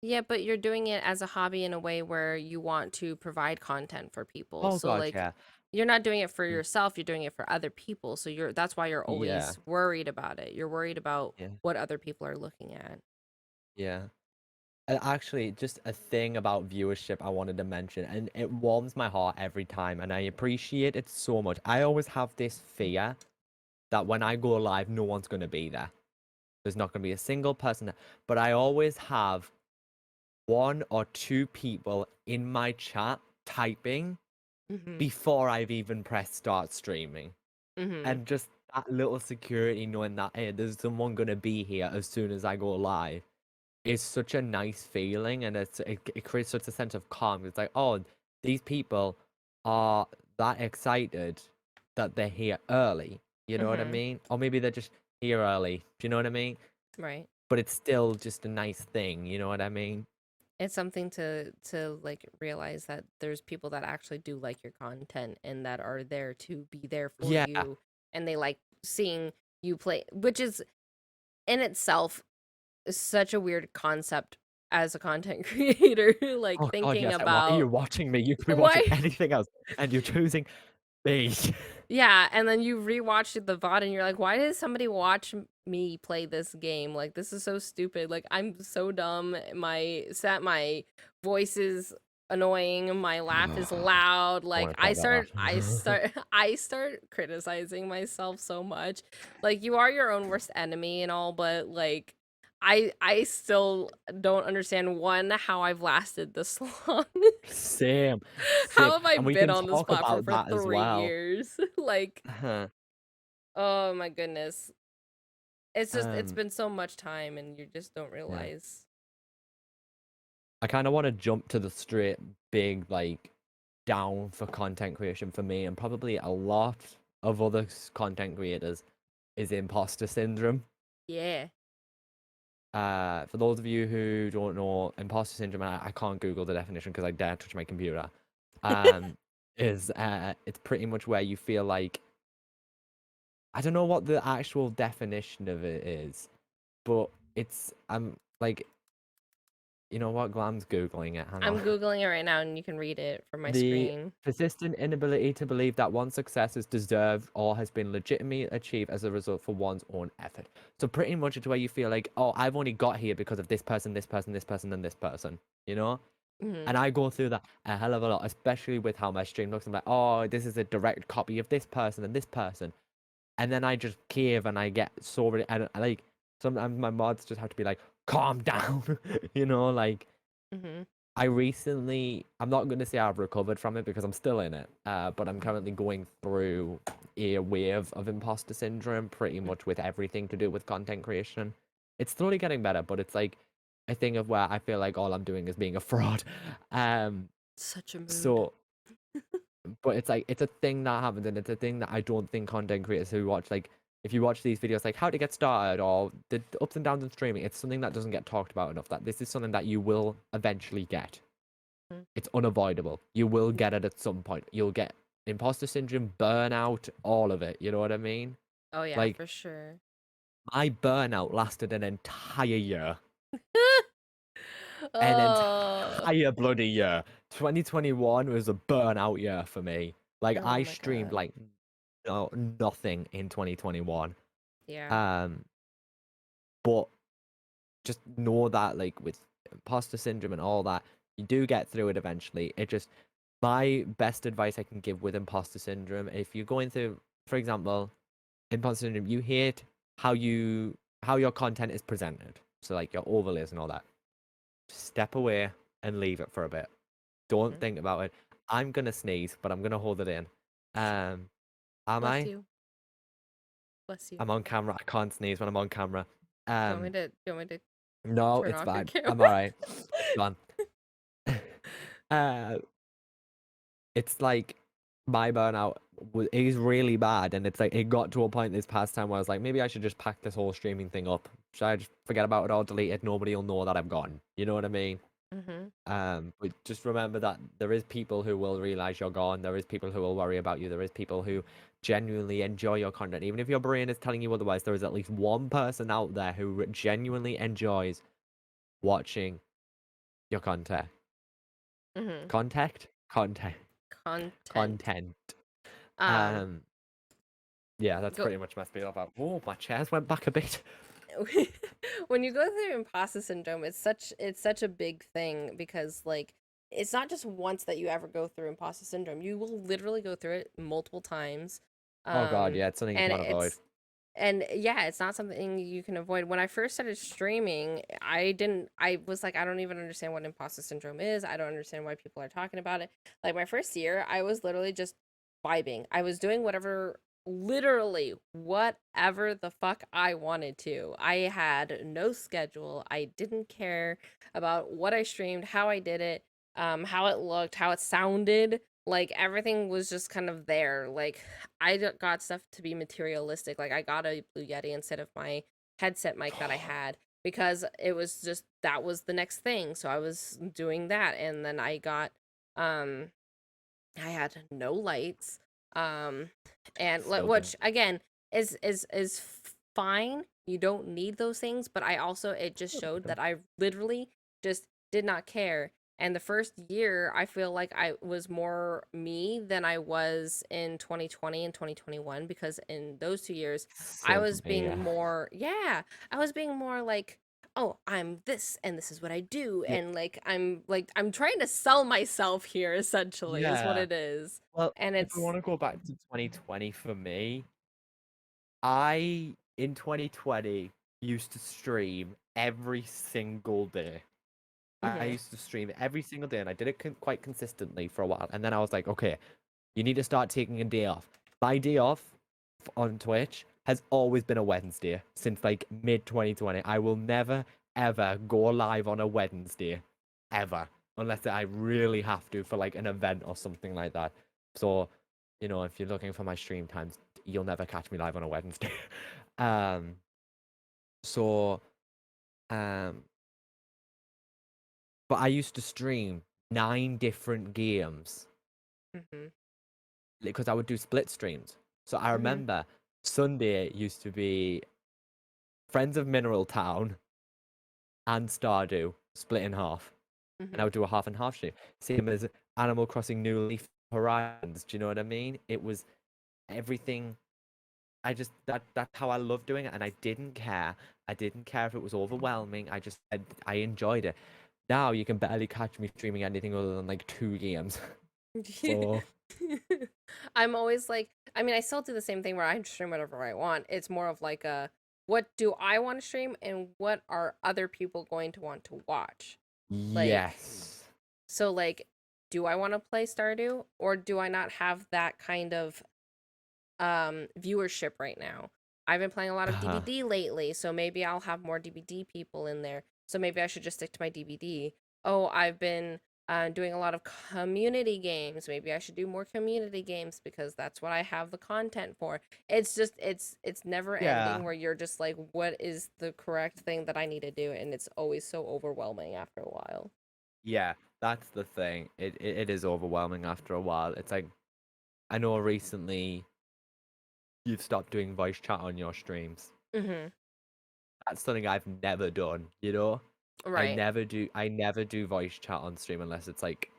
Speaker 1: Yeah, but you're doing it as a hobby in a way where you want to provide content for people.
Speaker 2: Oh
Speaker 1: So
Speaker 2: God,
Speaker 1: like
Speaker 2: yeah,
Speaker 1: you're not doing it for
Speaker 2: Mm,
Speaker 1: yourself, you're doing it for other people. So that's why you're
Speaker 2: yeah,
Speaker 1: always worried about it. You're worried about
Speaker 2: yeah,
Speaker 1: what other people are looking at.
Speaker 2: yeah. And actually, just a thing about viewership I wanted to mention, and it warms my heart every time, and I appreciate it so much. I always have this fear that when I go live, no one's going to be there. There's not going to be a single person there. But I always have one or two people in my chat typing
Speaker 1: Mhm.
Speaker 2: before I've even pressed start streaming.
Speaker 1: Mhm.
Speaker 2: And just that little security knowing that, hey, there's someone going to be here as soon as I go live is such a nice feeling, and it creates such a sense of calm. It's like, oh, these people are that excited that they're here early. You know what I
Speaker 1: Mhm.
Speaker 2: mean? Or maybe they're just here early. Do you know what I mean?
Speaker 1: Right.
Speaker 2: But it's still just a nice thing. You know what I mean?
Speaker 1: It's something to like realize that there's people that actually do like your content and that are there to be there for
Speaker 2: Yeah.
Speaker 1: you, and they like seeing you play, which is in itself such a weird concept as a content creator, like
Speaker 2: Oh God,
Speaker 1: thinking
Speaker 2: yes. Why are you
Speaker 1: about
Speaker 2: watching me? You could be watching
Speaker 1: why.
Speaker 2: anything else, and you're choosing me.
Speaker 1: Yeah, and then you rewatch the VOD and you're like, why did somebody watch me play this game? Like, this is so stupid. Like, I'm so dumb. My voice is annoying. My laugh is
Speaker 2: I
Speaker 1: loud. Like,
Speaker 2: want to talk about that.
Speaker 1: I start criticizing myself so much. Like, you are your own worst enemy and all, but like, I still don't understand one how I've lasted this long.
Speaker 2: Same, same.
Speaker 1: How have I
Speaker 2: And we
Speaker 1: been
Speaker 2: can
Speaker 1: on this
Speaker 2: talk
Speaker 1: platform
Speaker 2: about
Speaker 1: for
Speaker 2: that as
Speaker 1: 3
Speaker 2: well.
Speaker 1: years? Like,
Speaker 2: Uh-huh.
Speaker 1: oh my goodness. It's
Speaker 2: Um,
Speaker 1: been so much time and you just don't
Speaker 2: yeah.
Speaker 1: realize.
Speaker 2: I kind of want to jump to the straight big down for content creation for me, and probably a lot of other content creators is imposter syndrome.
Speaker 1: Yeah.
Speaker 2: For those of you who don't know, imposter syndrome, and I can't Google the definition because I dare touch my computer. Um, is it's pretty much where you feel like I don't know what the actual definition of it is, but it's like you know what? Glam's googling it. Hang on.
Speaker 1: I'm Googling it right now and you can read it from my
Speaker 2: The
Speaker 1: screen.
Speaker 2: persistent inability to believe that one's success is deserved or has been legitimately achieved as a result for one's own effort. So pretty much it's where you feel like, oh, I've only got here because of this person, this person, this person, and this person, you know?
Speaker 1: Hmm.
Speaker 2: And I go through that a hell of a lot, especially with how my stream looks. I'm like, oh, this is a direct copy of this person and this person. And then I just cave and I get so really, and like, sometimes my mods just have to be like, calm down, you know, like,
Speaker 1: Hmm.
Speaker 2: I'm not going to say I've recovered from it because I'm still in it, but I'm currently going through a wave of imposter syndrome pretty much with everything to do with content creation. It's slowly getting better, but it's like a thing of where I feel like all I'm doing is being a fraud. Um,
Speaker 1: Such a mood.
Speaker 2: so, but it's like, it's a thing that happens, and it's a thing that I don't think content creators who watch, like, if you watch these videos, like how to get started or the ups and downs in streaming, it's something that doesn't get talked about enough. That this is something that you will eventually get.
Speaker 1: Mhm.
Speaker 2: It's unavoidable. You will get it at some point. You'll get imposter syndrome, burnout, all of it. You know what I mean?
Speaker 1: Oh yeah,
Speaker 2: Like,
Speaker 1: for sure.
Speaker 2: my burnout lasted an entire year. An
Speaker 1: Oh.
Speaker 2: entire bloody year. 2021 was a burnout year for me. Like,
Speaker 1: Oh
Speaker 2: I
Speaker 1: my
Speaker 2: streamed
Speaker 1: god.
Speaker 2: like nothing in 2021.
Speaker 1: Yeah.
Speaker 2: Um, but just know that, like, with imposter syndrome and all that, you do get through it eventually. It just my best advice I can give with imposter syndrome, if you're going through, for example, imposter syndrome, you hate how how your content is presented. So like your overlays and all that. Step away and leave it for a bit. Don't
Speaker 1: Mhm.
Speaker 2: think about it. I'm gonna sneeze, but I'm gonna hold it in. Am
Speaker 1: Bless
Speaker 2: I?
Speaker 1: you. Bless you.
Speaker 2: I'm on camera. I can't sneeze when I'm on camera.
Speaker 1: Do you want
Speaker 2: Um,
Speaker 1: me to? Do you want me to
Speaker 2: no,
Speaker 1: turn
Speaker 2: it's
Speaker 1: off your
Speaker 2: fine.
Speaker 1: camera?
Speaker 2: I'm all right. Gone. uh, it's like my burnout is really bad, and it's like it got to a point this past time where I was like, maybe I should just pack this whole streaming thing up. Should I just forget about it or delete it? Nobody will know that I'm gone. You know what I mean?
Speaker 1: Mhm.
Speaker 2: But just remember that there is people who will realize you're gone. There is people who will worry about you. There is people who genuinely enjoy your content. Even if your brain is telling you otherwise, there is at least one person out there who genuinely enjoys watching your content.
Speaker 1: Mhm.
Speaker 2: Contact? Content.
Speaker 1: Content.
Speaker 2: Content.
Speaker 1: Um.
Speaker 2: Um, yeah, that's
Speaker 1: Go.
Speaker 2: pretty much my spiel about. Oh, my chairs went back a bit.
Speaker 1: When you go through imposter syndrome, it's such a big thing because like it's not just once that you ever go through imposter syndrome. You will literally go through it multiple times.
Speaker 2: Oh God,
Speaker 1: Um
Speaker 2: yeah, it's something you
Speaker 1: and
Speaker 2: can't avoid.
Speaker 1: yeah, it's not something you can avoid. When I first started streaming, I was like, I don't even understand what imposter syndrome is. I don't understand why people are talking about it. Like my first year, I was literally just vibing. I was doing whatever, literally whatever the fuck I wanted to. I had no schedule. I didn't care about what I streamed, how I did it, how it looked, how it sounded. Like everything was just kind of there. Like got stuff to be materialistic. Like I got a Blue Yeti instead of my headset mic that I had because it was just that was the next thing. So I was doing that, and then um I had no lights. Um
Speaker 2: Still do.
Speaker 1: which again is fine. You don't need those things, but I also it just showed that I literally just did not care. And the first year, I feel like I was more me than I was in 2020 and 2021 because in those 2 years, I
Speaker 2: Same for
Speaker 1: was
Speaker 2: me,
Speaker 1: being
Speaker 2: yeah.
Speaker 1: more, yeah, I was being more like, oh, I'm this and this is what I do.
Speaker 2: Yeah,
Speaker 1: And I'm trying to sell myself here, essentially, is what
Speaker 2: yeah.
Speaker 1: it is.
Speaker 2: Well,
Speaker 1: And
Speaker 2: if we
Speaker 1: it's,
Speaker 2: want to go back to 2020 for me, I in 2020 used to stream every single day. I
Speaker 1: mm-hmm,
Speaker 2: used to stream every single day, and I did it quite consistently for a while. And then I was like, okay, you need to start taking a day off. My day off on Twitch has always been a Wednesday since like mid 2020. I will never ever go live on a Wednesday, ever, unless I really have to for like an event or something like that. So, if you're looking for my stream times, you'll never catch me live on a Wednesday. um, so, um, but I used to stream 9 different games
Speaker 1: mm-hmm,
Speaker 2: because I would do split streams. So I
Speaker 1: mm-hmm,
Speaker 2: remember Sunday used to be Friends of Mineral Town and Stardew split in half, and I
Speaker 1: mm-hmm.
Speaker 2: would do a half and half stream. Same as Animal Crossing New Leaf Horizons. Do you know what I mean? It was everything. That's how I love doing it, and I didn't care. I didn't care if it was overwhelming. I enjoyed it. Now you can barely catch me streaming anything other than like 2 games. So
Speaker 1: I'm always like, I mean, I still do the same thing where I stream whatever I want. It's more of like a, what do I want to stream and what are other people going to want to watch? Like,
Speaker 2: yes.
Speaker 1: so like, do I want to play Stardew or do I not have that kind of viewership right now? I've been playing a lot of
Speaker 2: Uh-huh.
Speaker 1: DBD lately, so maybe I'll have more DBD people in there. So maybe I should just stick to my DBD. Oh, I've been doing a lot of community games. Maybe I should do more community games because that's what I have the content for. It's just it's never
Speaker 2: Yeah.
Speaker 1: ending where you're just like, what is the correct thing that I need to do? And it's always so overwhelming after a while.
Speaker 2: Yeah, that's the thing. It is overwhelming after a while. It's like I know recently you've stopped doing voice chat on your streams.
Speaker 1: Mm-hmm.
Speaker 2: That's something I've never done.
Speaker 1: Right.
Speaker 2: I never do voice chat on stream unless it's like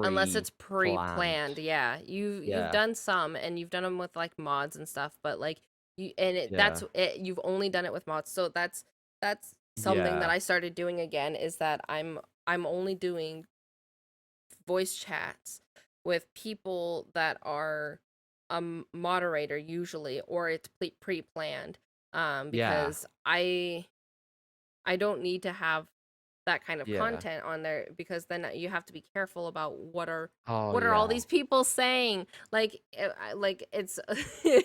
Speaker 1: Unless it's
Speaker 2: pre-planned.
Speaker 1: pre-planned, yeah. You've
Speaker 2: Yeah,
Speaker 1: done some and you've done them with like mods and stuff, but like
Speaker 2: yeah,
Speaker 1: that's it. You've only done it with mods, so that's something that
Speaker 2: yeah,
Speaker 1: I started doing again. Is that I'm only doing voice chats with people that are a moderator usually, or it's pre-planned.
Speaker 2: Yeah.
Speaker 1: because I don't need to have that kind of
Speaker 2: Yeah.
Speaker 1: content on there, because then you have to be careful about
Speaker 2: Oh
Speaker 1: what are all
Speaker 2: yeah.
Speaker 1: these people saying? Like like it's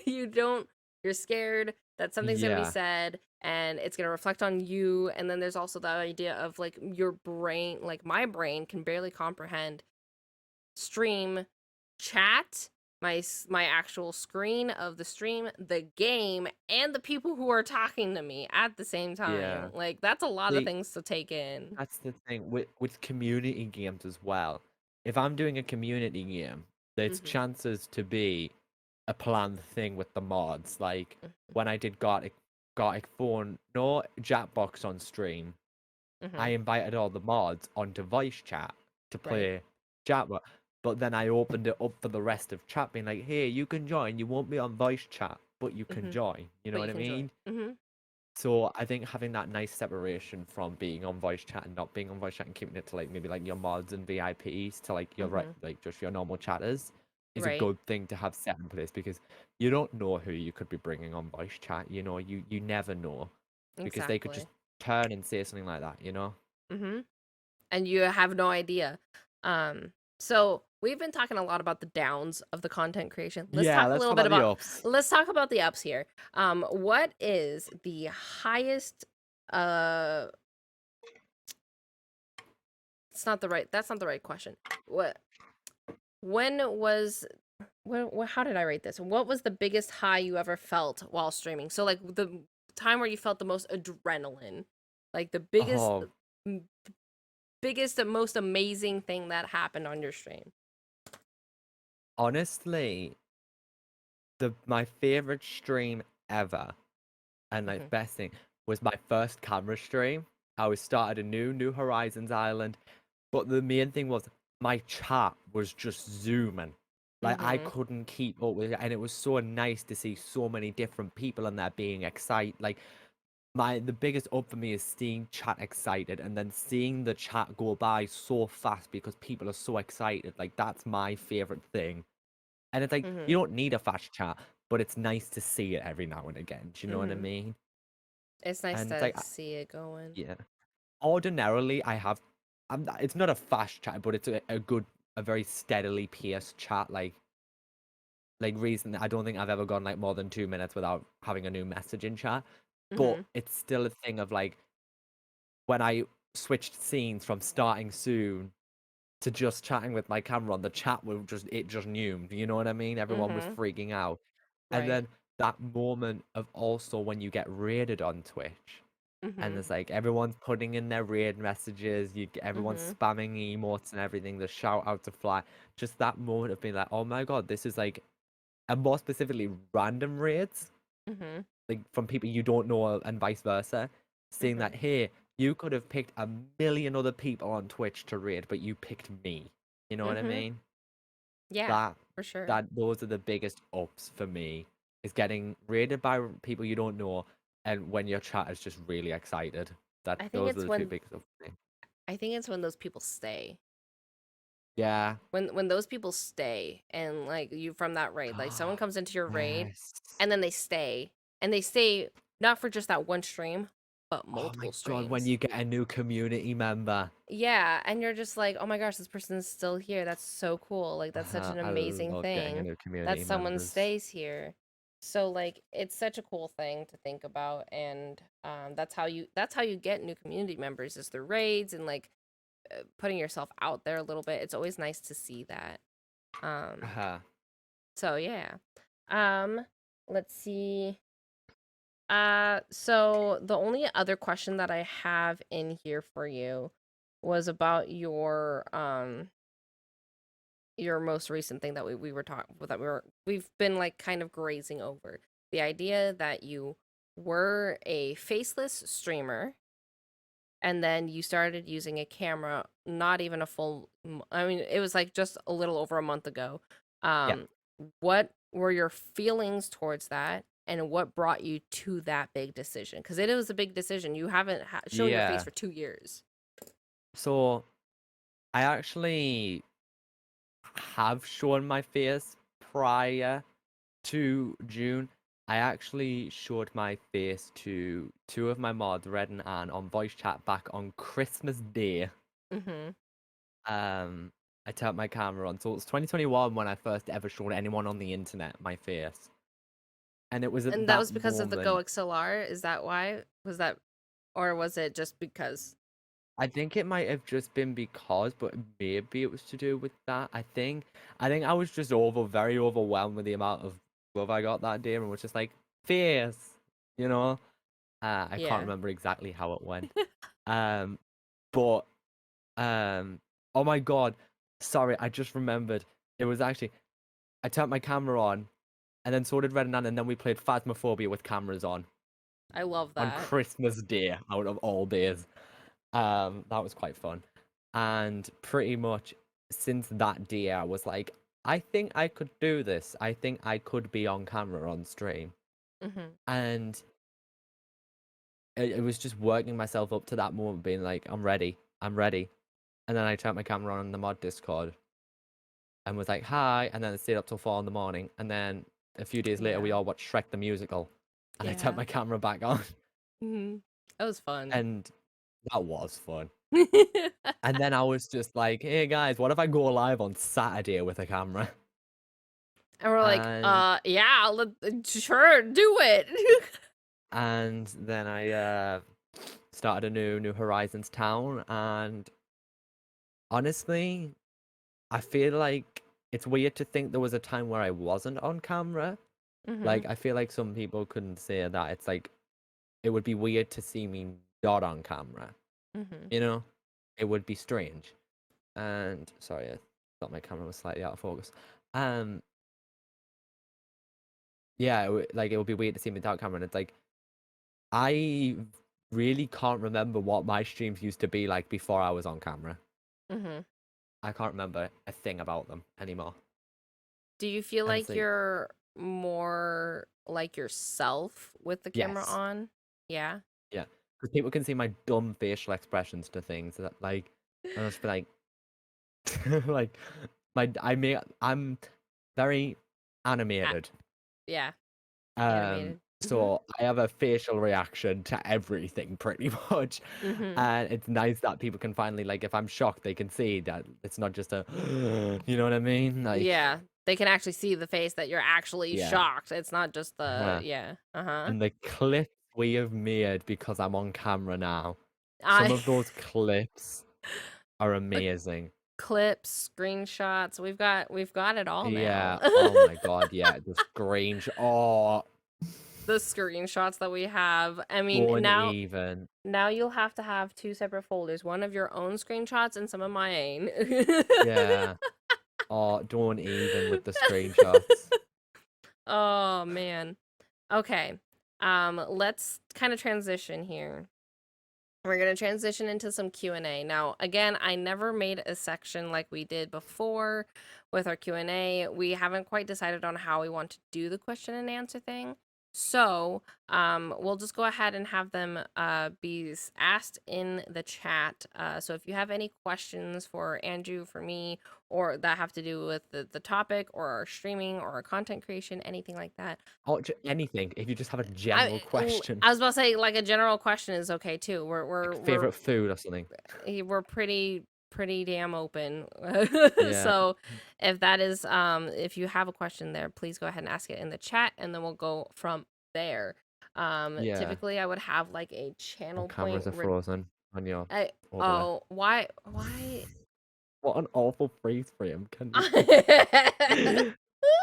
Speaker 1: you don't you're scared that something's going to be
Speaker 2: Yeah.
Speaker 1: said and it's going to reflect on you, and then there's also the idea of like your brain, like my brain can barely comprehend stream, chat, my actual screen of the stream, the game, and the people who are talking to me at the same
Speaker 2: Yeah.
Speaker 1: time. Like that's a lot of
Speaker 2: See,
Speaker 1: things to take in.
Speaker 2: that's the thing with community games as well. If I'm doing a community game, there's
Speaker 1: Mhm.
Speaker 2: chances to be a planned thing with the mods. Like
Speaker 1: Mhm.
Speaker 2: when I did Gothic 4, no Jackbox on stream, I
Speaker 1: Mhm.
Speaker 2: invited all the mods onto voice chat to
Speaker 1: Right.
Speaker 2: play Jackbox. But then I opened it up for the rest of chat, being like, "Hey, you can join. You won't be on voice chat, but you can
Speaker 1: Mhm.
Speaker 2: join." You know
Speaker 1: But you
Speaker 2: what I
Speaker 1: can join.
Speaker 2: mean?
Speaker 1: Mhm.
Speaker 2: So I think having that nice separation from being on voice chat and not being on voice chat and keeping it to like maybe like your mods and VIPs to like your right
Speaker 1: Mhm.
Speaker 2: like just your normal chatters is a
Speaker 1: Right.
Speaker 2: good thing to have set in place because you don't know who you could be bringing on voice chat. You know, you never know because they could just
Speaker 1: Exactly.
Speaker 2: turn and say something like that. You know?
Speaker 1: Mhm. And you have no idea. So we've been talking a lot about the downs of the content creation.
Speaker 2: Yeah. Let's talk about the ups.
Speaker 1: Let's talk about the ups here. What is the highest uh it's not the right that's not the right question. What when was how did I rate this? What was the biggest high you ever felt while streaming? So like the time where you felt the most adrenaline. Like the
Speaker 2: Oh,
Speaker 1: m- biggest and most amazing thing that happened on your stream.
Speaker 2: honestly, the my favorite stream ever and like
Speaker 1: Mhm.
Speaker 2: best thing was my first camera stream. I was started a New Horizons island. But the main thing was my chat was just zooming. Like I
Speaker 1: Mhm.
Speaker 2: couldn't keep up with it. And it was so nice to see so many different people in there being excited. Like the biggest up for me is seeing chat excited and then seeing the chat go by so fast because people are so excited. Like that's my favorite thing. And it's like you
Speaker 1: Mhm.
Speaker 2: don't need a fast chat, but it's nice to see it every now and again. Do you know what I
Speaker 1: Mhm.
Speaker 2: mean?
Speaker 1: It's nice
Speaker 2: And it's
Speaker 1: to
Speaker 2: like
Speaker 1: see it going.
Speaker 2: yeah. Ordinarily, it's not a fast chat, but it's a good, a very steadily paced chat. Like recently, I don't think I've ever gone like more than 2 minutes without having a new message in chat. But
Speaker 1: Mhm.
Speaker 2: it's still a thing of like when I switched scenes from starting soon to just chatting with my camera on, the chat will just knew. You know what I mean? Everyone was
Speaker 1: Mhm.
Speaker 2: freaking out, and
Speaker 1: Right.
Speaker 2: then that moment of also when you get raided on Twitch and
Speaker 1: Mhm.
Speaker 2: it's like everyone's putting in their raid messages, everyone's
Speaker 1: Mhm.
Speaker 2: spamming emotes and everything, the shout out to fly. Just that moment of being like, oh my god, this is like, and more specifically, random raids,
Speaker 1: Mhm.
Speaker 2: like from people you don't know and vice versa. Seeing
Speaker 1: Mhm.
Speaker 2: that, hey, you could have picked a million other people on Twitch to raid, but you picked me. You know what I
Speaker 1: Mhm.
Speaker 2: mean?
Speaker 1: Yeah,
Speaker 2: That
Speaker 1: for sure.
Speaker 2: that those are the biggest ups for me. Is getting raided by people you don't know, and when your chat is just really excited. That
Speaker 1: I think
Speaker 2: those are
Speaker 1: it's
Speaker 2: the two
Speaker 1: when
Speaker 2: biggest ups for me.
Speaker 1: those people stay.
Speaker 2: Yeah.
Speaker 1: When those people stay and like you from that raid, like someone comes into your raid
Speaker 2: Yes.
Speaker 1: and then they stay not for just that one stream, but
Speaker 2: Oh my
Speaker 1: multiple
Speaker 2: god, when
Speaker 1: streams.
Speaker 2: you get a new community member.
Speaker 1: Yeah, and you're just like, "Oh my gosh, this person's still here. That's so cool. Like that's such an
Speaker 2: I
Speaker 1: amazing
Speaker 2: love getting a
Speaker 1: thing
Speaker 2: new
Speaker 1: that
Speaker 2: community
Speaker 1: someone
Speaker 2: members.
Speaker 1: stays here." So like it's such a cool thing to think about, and that's how you get new community members is through raids and like putting yourself out there a little bit. It's always nice to see that. Um
Speaker 2: Uh-huh.
Speaker 1: so yeah. Um let's see. So the only other question that I have in here for you was about your most recent thing that we were talking that we've been like kind of grazing over. The idea that you were a faceless streamer and then you started using a camera not even a I mean it was like just a little over a month ago.
Speaker 2: Yeah.
Speaker 1: Um what were your feelings towards that and what brought you to that big decision? Cuz it was a big decision. You haven't shown your face
Speaker 2: Yeah.
Speaker 1: for 2 years.
Speaker 2: So I actually have shown my face prior to June. I actually showed my face to two of my mods, Red and Anne, on voice chat back on Christmas Day.
Speaker 1: Mhm.
Speaker 2: Um, I turned my camera on. So it was 2021 when I first ever showed anyone on the internet my face. And it was at
Speaker 1: And that
Speaker 2: that
Speaker 1: was because of the Go
Speaker 2: moment.
Speaker 1: XLR? Is that why? Was that, or was it just because?
Speaker 2: I think it might have just been because, but maybe it was to do with that. I think I was just very overwhelmed with the amount of love I got that day and was just like, face, you know? I can't
Speaker 1: Yeah.
Speaker 2: remember exactly how it went. Um, but oh my God, sorry, I just remembered. It was actually I turned my camera on, and then so did Red and Nan, and then we played Phasmophobia with cameras
Speaker 1: I love
Speaker 2: on
Speaker 1: that.
Speaker 2: Christmas Day out of all days. That was quite fun, and pretty much since that day, I was like, I think I could do this. I think I could be on camera on stream,
Speaker 1: Mhm.
Speaker 2: and it was just working myself up to that moment, being like, I'm ready. And then I turned my camera on the mod Discord and was like, hi. And then I stayed up till 4 in the morning. And then a few days later, we
Speaker 1: Yeah.
Speaker 2: all watched Shrek the Musical. And I turned
Speaker 1: Yeah.
Speaker 2: my camera back on.
Speaker 1: Mhm. That was fun.
Speaker 2: And that was fun. And then I was just like, hey guys, what if I go live on Saturday with a camera?
Speaker 1: And we're like,
Speaker 2: And
Speaker 1: yeah, sure, do it.
Speaker 2: and then I started a New Horizons town. And honestly, I feel like it's weird to think there was a time where I wasn't on camera. Like,
Speaker 1: Mhm.
Speaker 2: I feel like some people couldn't say that. It's like, it would be weird to see me not on camera,
Speaker 1: Mhm.
Speaker 2: you know? It would be strange. And, sorry, I thought my camera was slightly out of focus. Um, yeah, it would be weird to see me without camera. And it's like, I really can't remember what my streams used to be like before I was on camera.
Speaker 1: Mhm.
Speaker 2: I can't remember a thing about them anymore.
Speaker 1: Do you feel
Speaker 2: And it's
Speaker 1: like
Speaker 2: like,
Speaker 1: you're more like yourself with the camera
Speaker 2: yes,
Speaker 1: on? Yeah.
Speaker 2: yeah. Because people can see my dumb facial expressions to things that, like, and I'll just be like, like I'm very
Speaker 1: A-
Speaker 2: animated.
Speaker 1: yeah. Animated. Mhm.
Speaker 2: So I have a facial reaction to everything pretty much.
Speaker 1: Mhm.
Speaker 2: And it's nice that people can finally, like, if I'm shocked, they can see that it's not just a you know what I mean? Like,
Speaker 1: Yeah. They can actually see the face that you're actually
Speaker 2: yeah.
Speaker 1: shocked. It's not just the
Speaker 2: uh
Speaker 1: yeah. Uh-huh.
Speaker 2: And the clips we have made because I'm on camera now. Some
Speaker 1: I
Speaker 2: of those clips are
Speaker 1: the
Speaker 2: amazing.
Speaker 1: clips, screenshots, we've got it all now.
Speaker 2: Yeah. Oh my God. Yeah. The screenshot. Oh,
Speaker 1: The screenshots that we have. I mean,
Speaker 2: don't
Speaker 1: now
Speaker 2: even.
Speaker 1: now you'll have to have two separate folders, one of your own screenshots and some of mine.
Speaker 2: Yeah. Oh, don't even with the screenshots.
Speaker 1: Oh man. Okay. Let's kind of transition here. We're going to transition into some Q&A. Now, again, I never made a section like we did before with our Q&A. We haven't quite decided on how we want to do the question and answer thing. So, we'll just go ahead and have them be asked in the chat. So if you have any questions for Andrew, for me, or that have to do with the topic or our streaming or our content creation, anything like that,
Speaker 2: Or anything. If you just have a
Speaker 1: I
Speaker 2: general question,
Speaker 1: I was about to say like a general question is okay too. We're
Speaker 2: like
Speaker 1: we're we're
Speaker 2: favorite food or something.
Speaker 1: we're pretty damn open.
Speaker 2: Yeah.
Speaker 1: So if that is if you have a question there, please go ahead and ask it in the chat and then we'll go from there.
Speaker 2: Yeah.
Speaker 1: Typically I would have like a
Speaker 2: All
Speaker 1: channel point
Speaker 2: cameras are frozen on your
Speaker 1: I
Speaker 2: overlay.
Speaker 1: oh why
Speaker 2: What an awful freeze frame. Can you please?
Speaker 1: I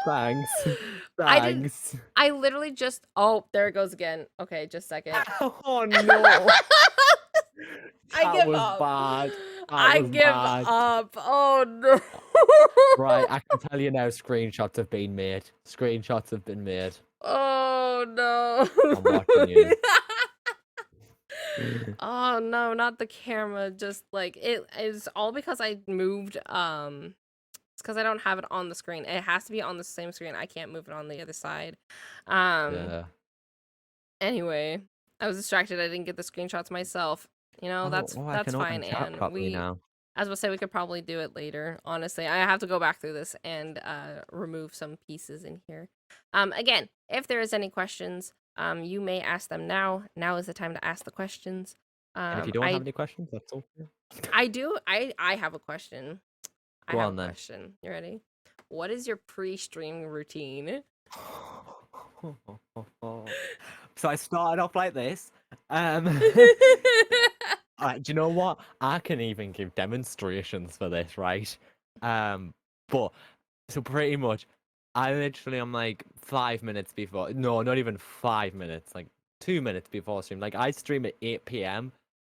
Speaker 2: Thanks.
Speaker 1: didn't
Speaker 2: Thanks.
Speaker 1: I literally just oh there it goes again. Okay, just a second.
Speaker 2: Oh no.
Speaker 1: I
Speaker 2: That
Speaker 1: give
Speaker 2: was
Speaker 1: up.
Speaker 2: bad. That
Speaker 1: I
Speaker 2: was
Speaker 1: give
Speaker 2: bad.
Speaker 1: up. Oh no.
Speaker 2: Right, I can tell you now, screenshots have been made. Screenshots have been made.
Speaker 1: Oh no.
Speaker 2: I'm watching you.
Speaker 1: Oh no, not the camera. Just like it is all because I moved it's because I don't have it on the screen. It has to be on the same screen. I can't move it on the other side. Um
Speaker 2: Yeah.
Speaker 1: anyway, I was distracted. I didn't get the screenshots myself. You know,
Speaker 2: Oh,
Speaker 1: that's
Speaker 2: oh, I
Speaker 1: that's
Speaker 2: can open
Speaker 1: fine
Speaker 2: chat
Speaker 1: and
Speaker 2: properly now.
Speaker 1: As we'll say, we could probably do it later. Honestly, I have to go back through this and remove some pieces in here. Again, if there is any questions, you may ask them now. Now is the time to ask the questions.
Speaker 2: And if you
Speaker 1: Um,
Speaker 2: don't have
Speaker 1: I
Speaker 2: any questions, that's okay.
Speaker 1: I do I have a question. I
Speaker 2: Go
Speaker 1: have a
Speaker 2: on then.
Speaker 1: question. You ready? What is your pre-stream routine?
Speaker 2: So I started off like this. Um, do you know what? I can even give demonstrations for this, right? But so pretty much, I literally am like 5 minutes before. No, not even 5 minutes. Like 2 minutes before stream. Like I stream at 8 p.m.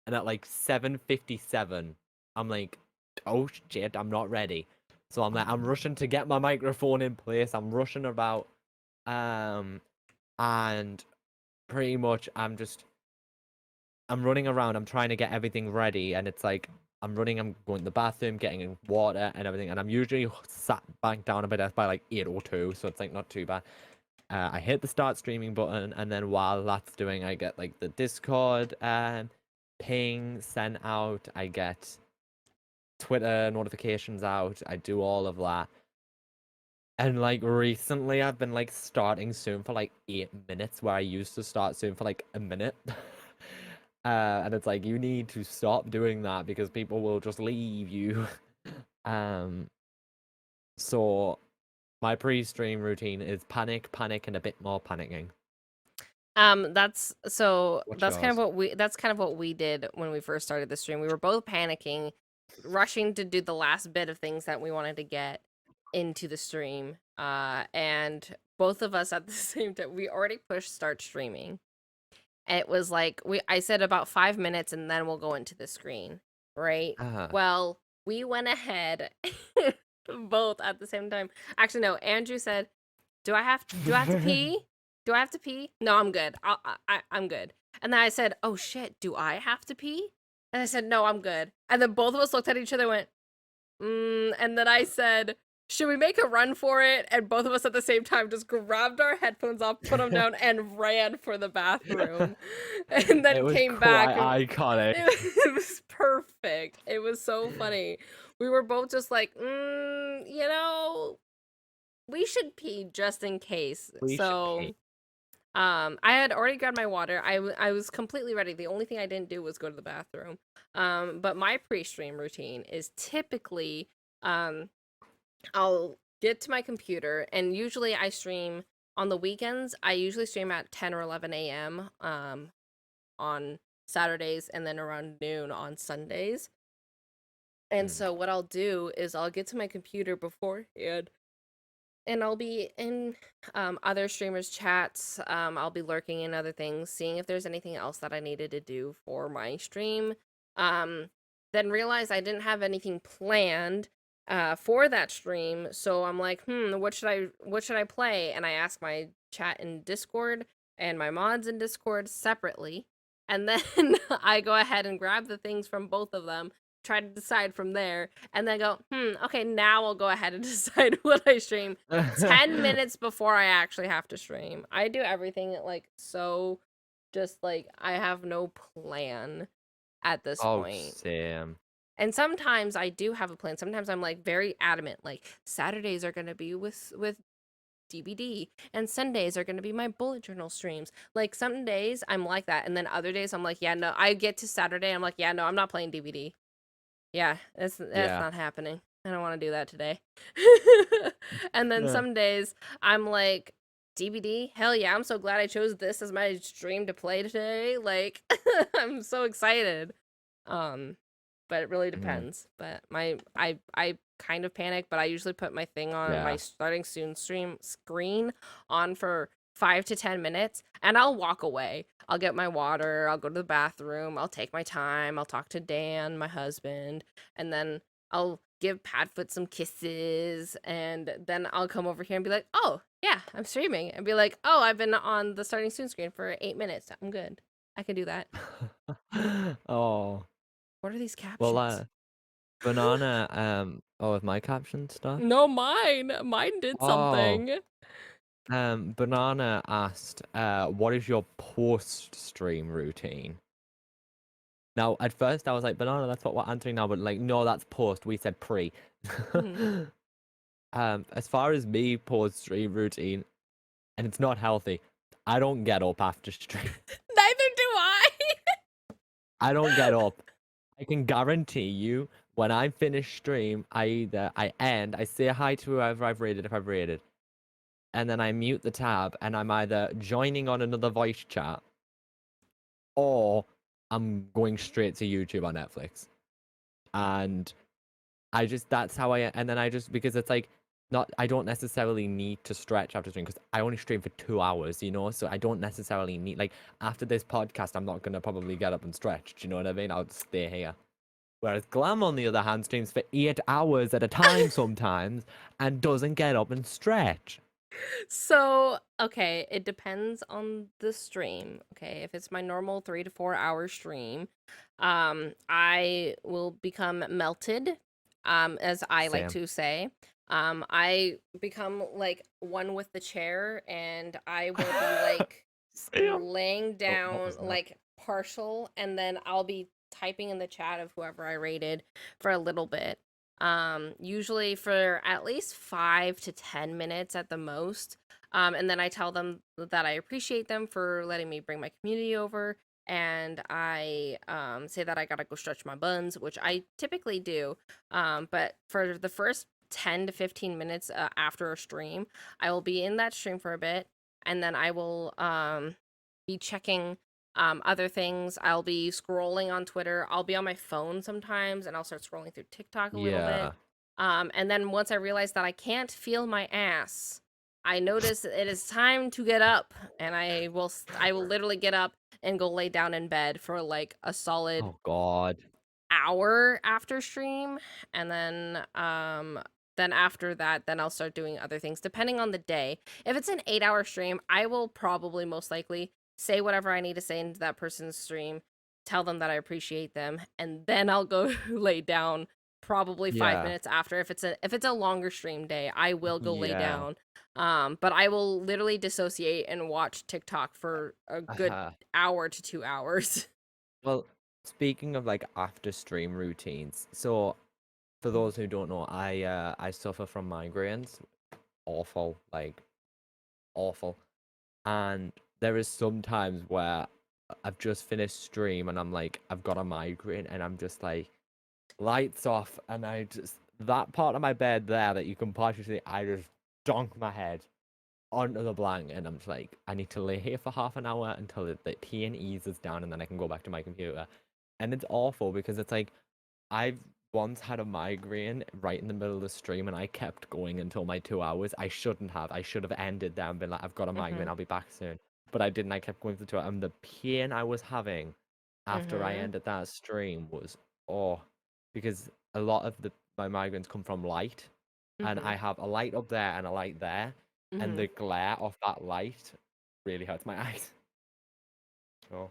Speaker 2: and at like 7:57, I'm like, oh shit, I'm not ready. So I'm like, I'm rushing to get my microphone in place. I'm rushing about, and pretty much I'm running around. I'm trying to get everything ready, and it's like I'm running. I'm going to the bathroom, getting in water and everything, and I'm usually sat back down a bit by like 8:02, so it's like not too bad. I hit the start streaming button, and then while that's doing, I get like the Discord ping sent out. I get Twitter notifications out. I do all of that. And like recently, I've been like starting soon for like 8 minutes, where I used to start soon for like a minute. And it's like you need to stop doing that because people will just leave you. Um, so my pre-stream routine is panic, panic, and a bit more panicking. What's yours?
Speaker 1: That's kind of what we did when we first started the stream. We were both panicking, rushing to do the last bit of things that we wanted to get into the stream. And both of us at the same time, we already pushed start streaming. It was like I said about 5 minutes and then we'll go into the screen, right?
Speaker 2: Uh,
Speaker 1: Well, we went ahead both at the same time. Actually, no, Andrew said, do I have to pee? Do I have to pee? No, I'm good. I'm good. And then I said, oh shit, do I have to pee? And I said, no, I'm good. And then both of us looked at each other and went, and then I said, should we make a run for it? And both of us at the same time just grabbed our headphones off, put them down, and ran for the bathroom. And
Speaker 2: it
Speaker 1: then
Speaker 2: was
Speaker 1: came back.
Speaker 2: quite iconic.
Speaker 1: It was perfect. It was so funny. We were both just like, we should pee just in case.
Speaker 2: We should
Speaker 1: So,
Speaker 2: pay.
Speaker 1: I had already grabbed my water. I was completely ready. The only thing I didn't do was go to the bathroom. But my pre-stream routine is typically, I'll get to my computer, and usually I stream on the weekends. I usually stream at 10 or 11 a.m. On Saturdays, and then around noon on Sundays. And
Speaker 2: Mm.
Speaker 1: so what I'll do is I'll get to my computer beforehand, and I'll be in other streamers' chats. I'll be lurking in other things, seeing if there's anything else that I needed to do for my stream. Um, then realize I didn't have anything planned for that stream, so I'm like, what should I play? And I ask my chat in Discord and my mods in Discord separately, and then I go ahead and grab the things from both of them, try to decide from there, and then go, okay, now I'll go ahead and decide what I stream 10 minutes before I actually have to stream. I do everything like so, just like I have no plan at this
Speaker 2: Oh,
Speaker 1: point.
Speaker 2: Sam.
Speaker 1: And sometimes I do have a plan. Sometimes I'm like very adamant, like Saturdays are going to be with DBD and Sundays are going to be my bullet journal streams. Like some days I'm like that, and then other days I'm like, yeah, no, I get to Saturday, I'm like, yeah, no, I'm not playing DBD. Yeah, that's
Speaker 2: Yeah.
Speaker 1: not happening. I don't want to do that today. And then
Speaker 2: Yeah.
Speaker 1: some days I'm like, DVD? Hell yeah, I'm so glad I chose this as my stream to play today. Like I'm so excited. Um but it really
Speaker 2: Mhm.
Speaker 1: depends. But I kind of panic, but I usually put my thing on my
Speaker 2: Yeah.
Speaker 1: starting soon stream screen on for 5 to 10 minutes, and I'll walk away. I'll get my water, I'll go to the bathroom, I'll take my time, I'll talk to Dan, my husband, and then I'll give Padfoot some kisses, and then I'll come over here and be like, "Oh, yeah, I'm streaming." And be like, "Oh, I've been on the starting soon screen for 8 minutes. I'm good. I can do that."
Speaker 2: Oh.
Speaker 1: What are these
Speaker 2: Well,
Speaker 1: captions?
Speaker 2: banana, oh, is my caption stuck?
Speaker 1: No, mine. Mine did
Speaker 2: Oh,
Speaker 1: something.
Speaker 2: banana asked, what is your post-stream routine? Now, at first, I was like, Banana, that's what we're answering now. But like, no, that's post. We said pre.
Speaker 1: Mhm.
Speaker 2: As far as me post stream routine, and it's not healthy. I don't get up after stream.
Speaker 1: Neither do I.
Speaker 2: I don't get up. I can guarantee you when I finish stream, I end, I say hi to whoever I've raided if I've raided, and then I mute the tab and I'm either joining on another voice chat or I'm going straight to YouTube or Netflix. And I just that's how and then I just because it's like not I don't necessarily need to stretch after stream because I only stream for 2 hours, so I don't necessarily need like after this podcast I'm not gonna probably get up and stretch. Do you know what I mean? I'll stay here. Whereas Glam, on the other hand, streams for 8 hours at a time sometimes and doesn't get up and stretch.
Speaker 1: So, okay, it depends on the stream. Okay, if it's my normal 3 to 4 hour stream, I will become melted, as I like
Speaker 2: Same.
Speaker 1: to say. I become like one with the chair, and I will be like
Speaker 2: Same.
Speaker 1: laying
Speaker 2: Oh, what
Speaker 1: down,
Speaker 2: was that?
Speaker 1: like partial, and then I'll be typing in the chat of whoever I rated for a little bit, usually for at least 5 to 10 minutes at the most. And then I tell them that I appreciate them for letting me bring my community over, and I say that I gotta go stretch my buns, which I typically do. But for the first 10 to 15 minutes after a stream, I will be in that stream for a bit, and then I will be checking other things. I'll be scrolling on Twitter. I'll be on my phone sometimes, and I'll start scrolling through TikTok a little bit.
Speaker 2: Yeah.
Speaker 1: And then once I realize that I can't feel my ass, I notice it is time to get up, and I will literally get up and go lay down in bed for like a solid
Speaker 2: Oh God.
Speaker 1: hour after stream, and then after that, then I'll start doing other things depending on the day. If it's an 8 hour stream, I will probably most likely say whatever I need to say into that person's stream, tell them that I appreciate them, and then I'll go lay down probably five
Speaker 2: Yeah.
Speaker 1: minutes after. If it's a longer stream day, I will go lay
Speaker 2: Yeah.
Speaker 1: down. But I will literally dissociate and watch TikTok for a good
Speaker 2: Uh-huh.
Speaker 1: hour to 2 hours.
Speaker 2: Well, speaking of like after stream routines, so for those who don't know, I suffer from migraines. Awful, like awful. And there is some times where I've just finished stream and I'm like, I've got a migraine and I'm just like, lights off, and I just that part of my bed there that you can partially see, I just donk my head onto the blanket, and I'm just like, I need to lay here for half an hour until the pain eases down, and then I can go back to my computer. And it's awful because it's like I've once had a migraine right in the middle of the stream, and I kept going until my 2 hours. I shouldn't have. I should have ended there and been like, I've got a migraine.
Speaker 1: Mhm.
Speaker 2: I'll be back soon. But I didn't. I kept going for 2 hours, and the pain I was having after I
Speaker 1: Mhm.
Speaker 2: ended that stream was oh, because a lot of the my migraines come from light, and
Speaker 1: Mhm.
Speaker 2: I have a light up there and a light there, and
Speaker 1: Mhm.
Speaker 2: the glare of that light really hurts my eyes. Oh,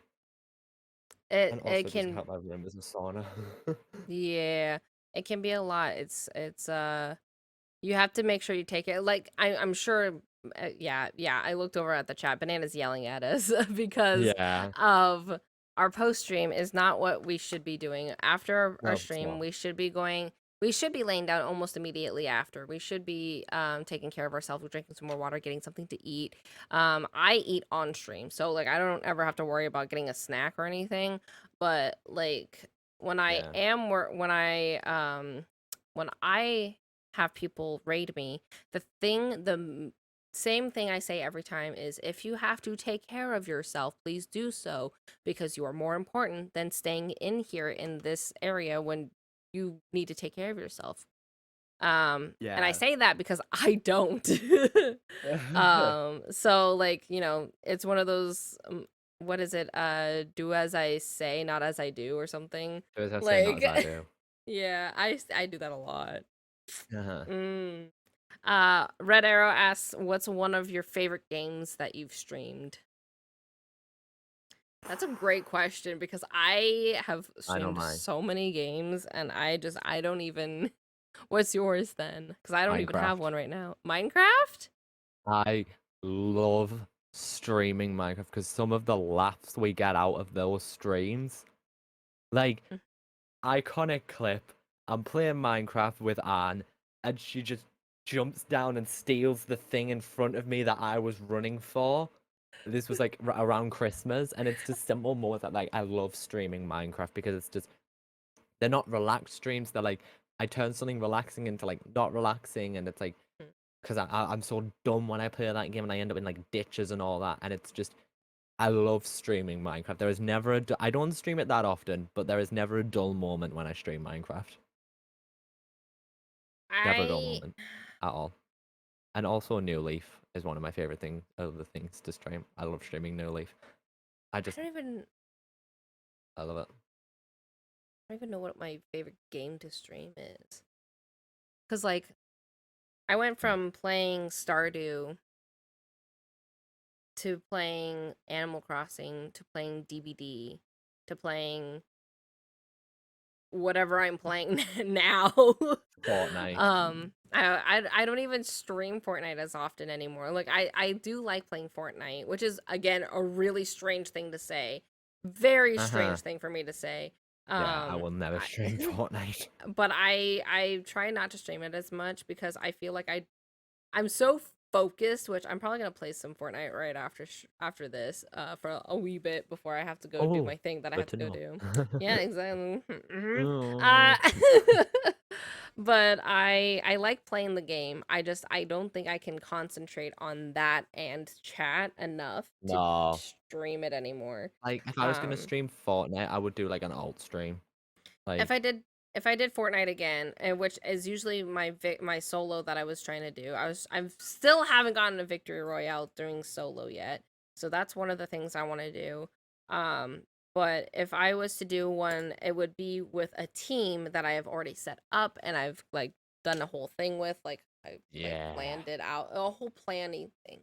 Speaker 2: and
Speaker 1: It
Speaker 2: also doesn't
Speaker 1: can
Speaker 2: help my room as a sauna.
Speaker 1: Yeah, it can be a lot. It's you have to make sure you take it. Like I'm sure yeah, I looked over at the chat. Banana's yelling at us because
Speaker 2: Yeah.
Speaker 1: of our post stream is not what we should be doing. After our
Speaker 2: No, it's
Speaker 1: stream,
Speaker 2: not.
Speaker 1: we should be laying down almost immediately after. We should be taking care of ourselves, drinking some more water, getting something to eat. I eat on stream, so like I don't ever have to worry about getting a snack or anything. But like when I
Speaker 2: Yeah.
Speaker 1: am when I have people raid me, same thing I say every time is if you have to take care of yourself, please do so because you are more important than staying in here in this area when you need to take care of yourself. And I
Speaker 2: Yeah.
Speaker 1: say that because I don't. So like, it's one of those what is it? Do as I say, not as I do or something.
Speaker 2: Do as I say, not
Speaker 1: Like
Speaker 2: as I do.
Speaker 1: yeah, I do that a lot.
Speaker 2: Uh-huh.
Speaker 1: Mm. Red Arrow asks, "What's one of your favorite games that you've streamed?" That's a great question because I have
Speaker 2: I know
Speaker 1: streamed
Speaker 2: mine.
Speaker 1: so many games, and I don't even. What's yours then? Because I don't even have
Speaker 2: Minecraft.
Speaker 1: one right now. Minecraft?
Speaker 2: I love streaming Minecraft because some of the laughs we get out of those streams, Like, iconic clip. I'm playing Minecraft with Anne, and she just jumps down and steals the thing in front of me that I was running for. This was like around Christmas, and it's just simple moments that like I love streaming Minecraft because it's just they're not relaxed streams. They're like I turn something relaxing into like not relaxing, and it's like because I'm so dumb when I play that game and I end up in like ditches and all that, and it's just I love streaming Minecraft. There is never I don't stream it that often, but there is never a dull moment when I stream Minecraft. Never a dull
Speaker 1: I
Speaker 2: moment at all. And also New Leaf is one of my favorite other things to stream. I love streaming New Leaf. I
Speaker 1: I
Speaker 2: just I love it.
Speaker 1: don't even know what my favorite game to stream is. Cause like I went
Speaker 2: Mm.
Speaker 1: from playing Stardew to playing Animal Crossing to playing DBD to playing whatever I'm playing now.
Speaker 2: Fortnite.
Speaker 1: I don't even stream Fortnite as often anymore. Like I do like playing Fortnite, which is again a really strange thing to say. Very
Speaker 2: Uh-huh.
Speaker 1: strange thing for me to say.
Speaker 2: Yeah, I will never
Speaker 1: I
Speaker 2: stream Fortnite.
Speaker 1: but I try not to stream it as much because I feel like I'm so focused, which I'm probably gonna play some Fortnite right after this, for a wee bit before I have to go do
Speaker 2: Oh,
Speaker 1: my thing that I
Speaker 2: good
Speaker 1: have
Speaker 2: to
Speaker 1: to go
Speaker 2: know.
Speaker 1: do. Yeah, exactly. Hmm. Uh,
Speaker 2: Oh.
Speaker 1: but I like playing the game. I don't think I can concentrate on that and chat enough to
Speaker 2: No.
Speaker 1: stream it anymore.
Speaker 2: Like if I was gonna
Speaker 1: Um,
Speaker 2: stream Fortnite, I would do like an alt stream.
Speaker 1: if
Speaker 2: Like
Speaker 1: I did if I did Fortnite again, and which is usually my solo that I was trying to do, I'm still haven't gotten a victory royale doing solo yet. So that's one of the things I want to do. Um, but if I was to do one, it would be with a team that I have already set up and I've like done the whole thing with, like I like
Speaker 2: yeah.
Speaker 1: planned it out, a whole planning thing.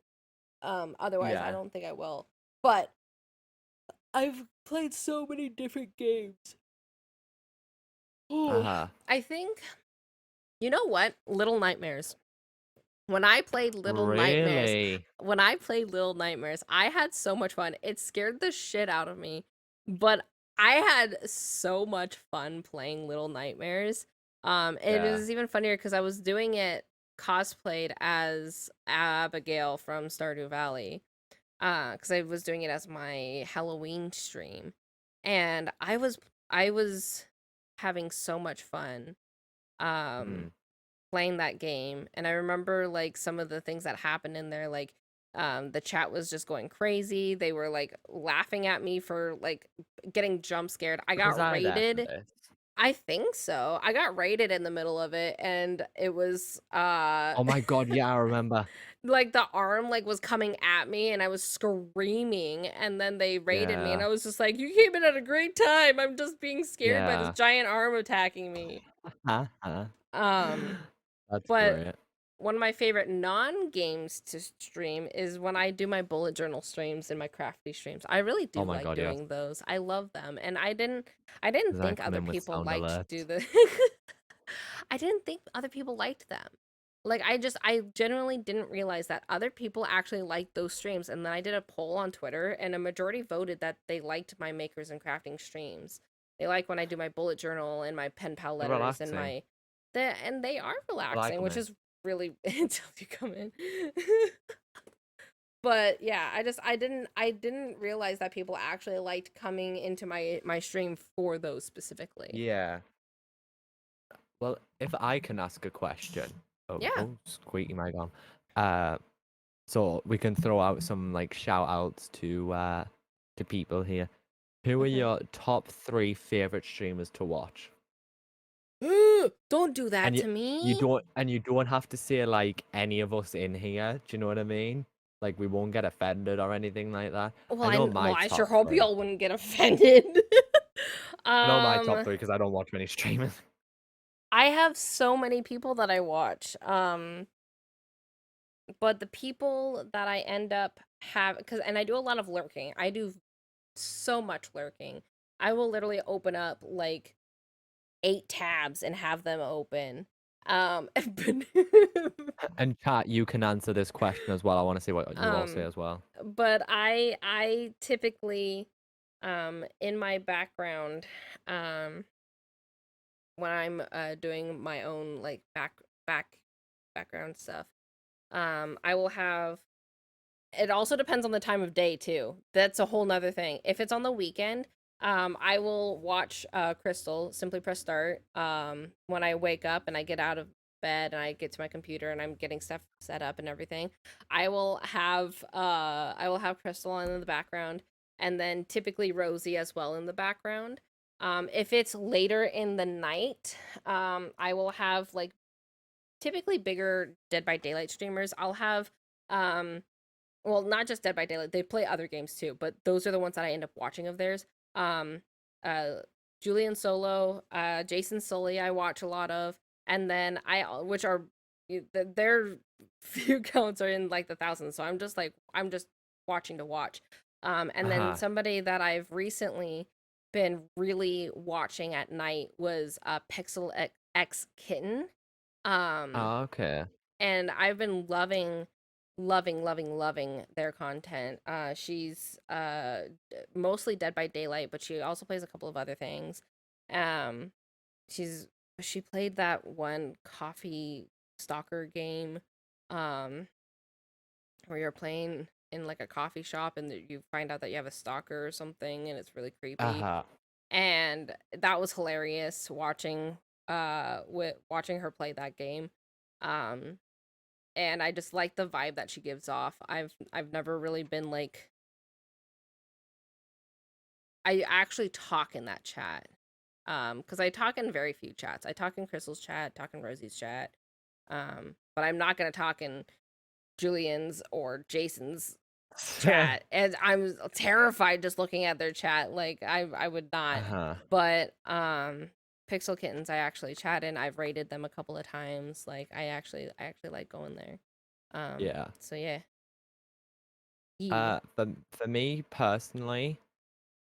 Speaker 1: Otherwise I
Speaker 2: Yeah.
Speaker 1: don't think I will. But I've played so many different games. Oh,
Speaker 2: Uh-huh.
Speaker 1: I think you know what? Little Nightmares. When I played Little Nightmares,
Speaker 2: Really?
Speaker 1: I had so much fun. It scared the shit out of me, but I had so much fun playing Little Nightmares. And it
Speaker 2: Yeah.
Speaker 1: was even funnier because I was doing it cosplayed as Abigail from Stardew Valley. Because I was doing it as my Halloween stream, and I was having so much fun. Um,
Speaker 2: Mm.
Speaker 1: playing that game, and I remember like some of the things that happened in there, like the chat was just going crazy. They were like laughing at me for like getting jump scared. I
Speaker 2: Was
Speaker 1: got
Speaker 2: I there for
Speaker 1: raided.
Speaker 2: this?
Speaker 1: I think so. I got raided in the middle of it, and it was
Speaker 2: Oh my god, yeah, I remember.
Speaker 1: like the arm like was coming at me and I was screaming, and then they raided me and
Speaker 2: Yeah.
Speaker 1: I was just like, you came in at a great time. I'm just being scared by this
Speaker 2: Yeah.
Speaker 1: giant arm attacking me.
Speaker 2: Uh-huh.
Speaker 1: Um
Speaker 2: That's
Speaker 1: but
Speaker 2: great.
Speaker 1: one of my favorite non-games to stream is when I do my bullet journal streams and my crafty streams. I really
Speaker 2: Oh
Speaker 1: do
Speaker 2: my
Speaker 1: like
Speaker 2: god, yes.
Speaker 1: doing those. I love them. And I didn't
Speaker 2: Does I
Speaker 1: think
Speaker 2: come
Speaker 1: other
Speaker 2: in with
Speaker 1: people
Speaker 2: sound
Speaker 1: liked to do
Speaker 2: alerts?
Speaker 1: the I didn't think other people liked them. Like I genuinely didn't realize that other people actually liked those streams. And then I did a poll on Twitter and a majority voted that they liked my makers and crafting streams. They like when I do my bullet journal and my pen pal
Speaker 2: They're
Speaker 1: letters and
Speaker 2: relaxing.
Speaker 1: and they are
Speaker 2: Well, I
Speaker 1: relaxing,
Speaker 2: come
Speaker 1: which
Speaker 2: in.
Speaker 1: is really until you come in. But yeah, I didn't realize that people actually liked coming into my stream for those specifically.
Speaker 2: Yeah. Well, if I can ask a question. Oh,
Speaker 1: Yeah.
Speaker 2: oh, squeaky mic on. Uh, so we can throw out some like shout outs to people here. Who are
Speaker 1: Hmm.
Speaker 2: your top three favorite streamers to watch?
Speaker 1: Don't do that
Speaker 2: And
Speaker 1: to me.
Speaker 2: you don't have to say like any of us in here. Do you know what I mean? Like we won't get offended or anything like that.
Speaker 1: Well,
Speaker 2: I know
Speaker 1: well,
Speaker 2: my
Speaker 1: I sure
Speaker 2: top
Speaker 1: hope
Speaker 2: three.
Speaker 1: y'all wouldn't get offended.
Speaker 2: I know my top
Speaker 1: um,
Speaker 2: three because I don't watch many streamers.
Speaker 1: I have so many people that I watch. But the people that I end up because and I do a lot of lurking. I do so much lurking. I will literally open up like 8 tabs and have them open. But,
Speaker 2: And chat, you can answer this question as well. I want to see what you all say
Speaker 1: um,
Speaker 2: as well.
Speaker 1: but I typically In my background, um, when I'm doing my own like background stuff, I will have. It also depends on the time of day too. That's a whole nother thing. If it's on the weekend, I will watch Crystal Simply Press Start. When I wake up and I get out of bed and I get to my computer and I'm getting stuff set up and everything, I will have Crystal on in the background, and then typically Rosie as well in the background. If it's later in the night, I will have like typically bigger Dead by Daylight streamers. I'll have um well, not just Dead by Daylight. They play other games too, but those are the ones that I end up watching of theirs. Um, uh, Julian Solo, Jason Sully, I watch a lot of, and then which are their view counts are in like the thousands. So I'm just watching to watch. And then
Speaker 2: Uh-huh.
Speaker 1: somebody that I've recently been really watching at night was Pixel X Kitten. Um,
Speaker 2: Oh, okay.
Speaker 1: and I've been loving their content. She's mostly Dead by Daylight, but she also plays a couple of other things. Um, she's she played that one coffee stalker game, um, where you're playing in like a coffee shop and you find out that you have a stalker or something, and it's really creepy.
Speaker 2: Uh-huh.
Speaker 1: And that was hilarious with watching her play that game. Um, and I just like the vibe that she gives off. I've never really been like I actually talk in that chat. Because I talk in very few chats. I talk in Crystal's chat, talk in Rosie's chat. But I'm not gonna talk in Julian's or Jason's chat. And I'm terrified just looking at their chat. Like I would not.
Speaker 2: Uh-huh.
Speaker 1: But Pixel Kittens I actually chat in. I've rated them a couple of times. Like I actually like going there.
Speaker 2: Yeah.
Speaker 1: So yeah. You.
Speaker 2: For me personally,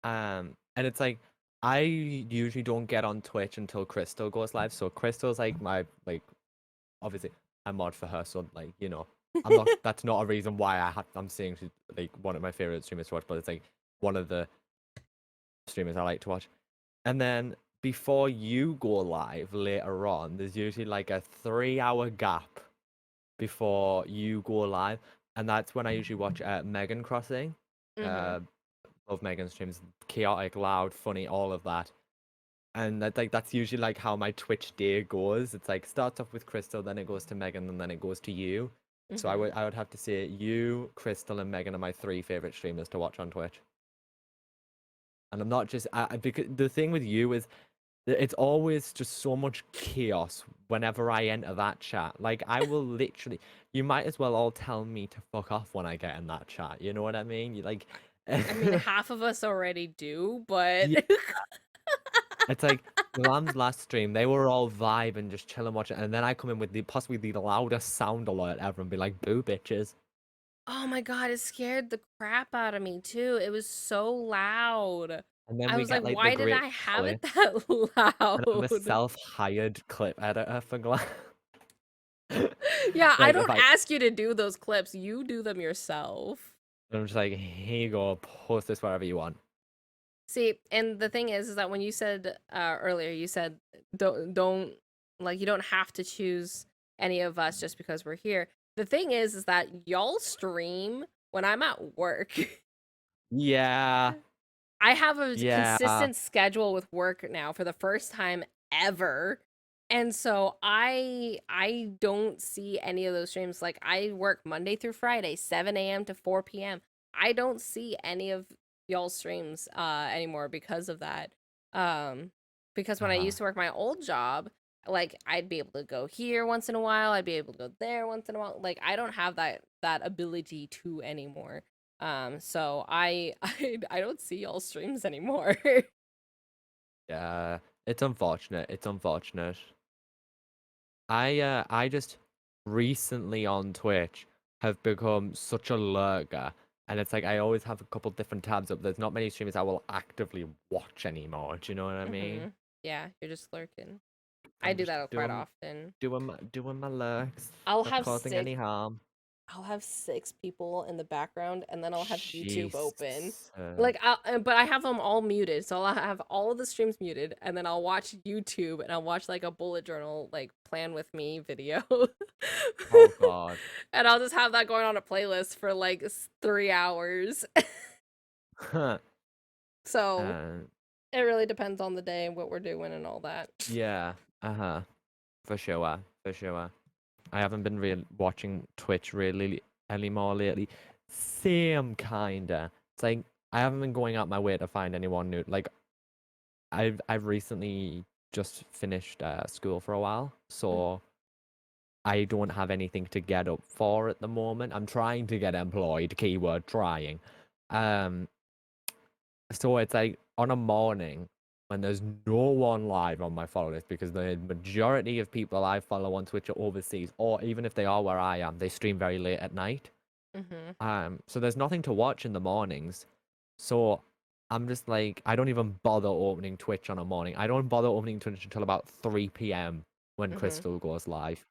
Speaker 2: and it's like I usually don't get on Twitch until Crystal goes live. So Crystal's like my like obviously I mod for her, so like I'm not. That's not a reason why I'm saying she's like one of my favorite streamers to watch, but it's like one of the streamers I like to watch. And then before you go live later on, there's usually like a 3 hour gap before you go live, and that's when I usually watch Megan Crossing.
Speaker 1: Mhm.
Speaker 2: Uh, love Megan streams, chaotic, loud, funny, all of that. And that's usually like how my Twitch day goes. It's like starts off with Crystal, then it goes to Megan, and then it goes to you. So I
Speaker 1: Mhm.
Speaker 2: would I would have to say you, Crystal, and Megan are my three favorite streamers to watch on Twitch. And I'm not just because the thing with you is it's always just so much chaos whenever I enter that chat. Like I will literally, you might as well all tell me to fuck off when I get in that chat. You know what I mean? You like,
Speaker 1: I mean, half of us already do, but
Speaker 2: yeah, it's like Lamb's last stream, they were all vibing, just chilling, watching, and then I come in with the possibly the loudest sound alert ever and be like, "Boo, bitches!"
Speaker 1: oh my god, it scared the crap out of me too. It was so loud.
Speaker 2: And then
Speaker 1: I
Speaker 2: we
Speaker 1: was like,
Speaker 2: get like the
Speaker 1: why did
Speaker 2: great
Speaker 1: I have it
Speaker 2: clip,
Speaker 1: that
Speaker 2: and I'm a
Speaker 1: loud?
Speaker 2: self-hired clip editor for Glam.
Speaker 1: Yeah, I
Speaker 2: Like if
Speaker 1: don't
Speaker 2: I
Speaker 1: ask you to do those clips. You do them yourself.
Speaker 2: I'm just like, here you go, post this wherever you want.
Speaker 1: See, and the thing is that when you said earlier, you said don't like you don't have to choose any of us just because we're here. The thing is that y'all stream when I'm at work.
Speaker 2: Yeah,
Speaker 1: I have a
Speaker 2: yeah,
Speaker 1: consistent schedule with work now for the first time ever. And so I don't see any of those streams. Like I work Monday through Friday, 7 a.m. to 4 p.m. I don't see any of y'all's streams anymore because of that. Um because when I
Speaker 2: uh-huh.
Speaker 1: used to work my old job, like I'd be able to go here once in a while, I'd be able to go there once in a while. Like I don't have that ability to anymore. So I don't see all streams anymore.
Speaker 2: Yeah, it's unfortunate. It's unfortunate. I just recently on Twitch have become such a lurker, and it's like I always have a couple different tabs up. There's not many streamers I will actively watch anymore. Do you know what I mean?
Speaker 1: Yeah, you're just lurking. I
Speaker 2: I'm
Speaker 1: do
Speaker 2: just
Speaker 1: that quite often.
Speaker 2: doing my lurks,
Speaker 1: I'll
Speaker 2: not
Speaker 1: have
Speaker 2: causing
Speaker 1: six
Speaker 2: any harm.
Speaker 1: I'll have 6 people in the background, and then I'll have YouTube open.
Speaker 2: Jesus.
Speaker 1: Like, but I have them all muted, so I'll have all of the streams muted, and then I'll watch YouTube, and I'll watch like a bullet journal, like plan with me video,
Speaker 2: Oh God.
Speaker 1: and I'll just have that going on a playlist for like 3 hours. So
Speaker 2: uh,
Speaker 1: it really depends on the day and what we're doing and all that.
Speaker 2: yeah. Uh-huh. For sure. For sure. I haven't been real watching Twitch really anymore lately. Same kinda. It's like I haven't been going out my way to find anyone new. Like I've recently just finished school for a while, so I don't have anything to get up for at the moment. I'm trying to get employed, keyword trying. Um, so it's like on a morning when there's no one live on my follow list because the majority of people I follow on Twitch are overseas, or even if they are where I am, they stream very late at night.
Speaker 1: Mm-hmm.
Speaker 2: So there's nothing to watch in the mornings. So I'm just like, I don't even bother opening Twitch on a morning. I don't bother opening Twitch until about 3 p.m. when
Speaker 1: Mm-hmm.
Speaker 2: Crystal goes live.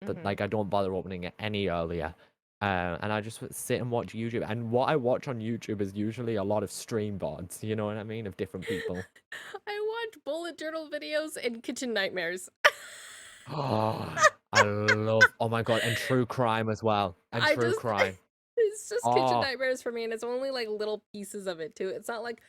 Speaker 2: That
Speaker 1: Mm-hmm.
Speaker 2: like I don't bother opening it any earlier. And I just sit and watch YouTube. And what I watch on YouTube is usually a lot of stream VODs, you know what I mean, of different people.
Speaker 1: I watch bullet journal videos and kitchen nightmares.
Speaker 2: Oh, I love, oh my God, and true crime as well. And
Speaker 1: I
Speaker 2: true
Speaker 1: just
Speaker 2: crime.
Speaker 1: it's just kitchen
Speaker 2: Oh,
Speaker 1: nightmares for me, and it's only like little pieces of it too. It's not like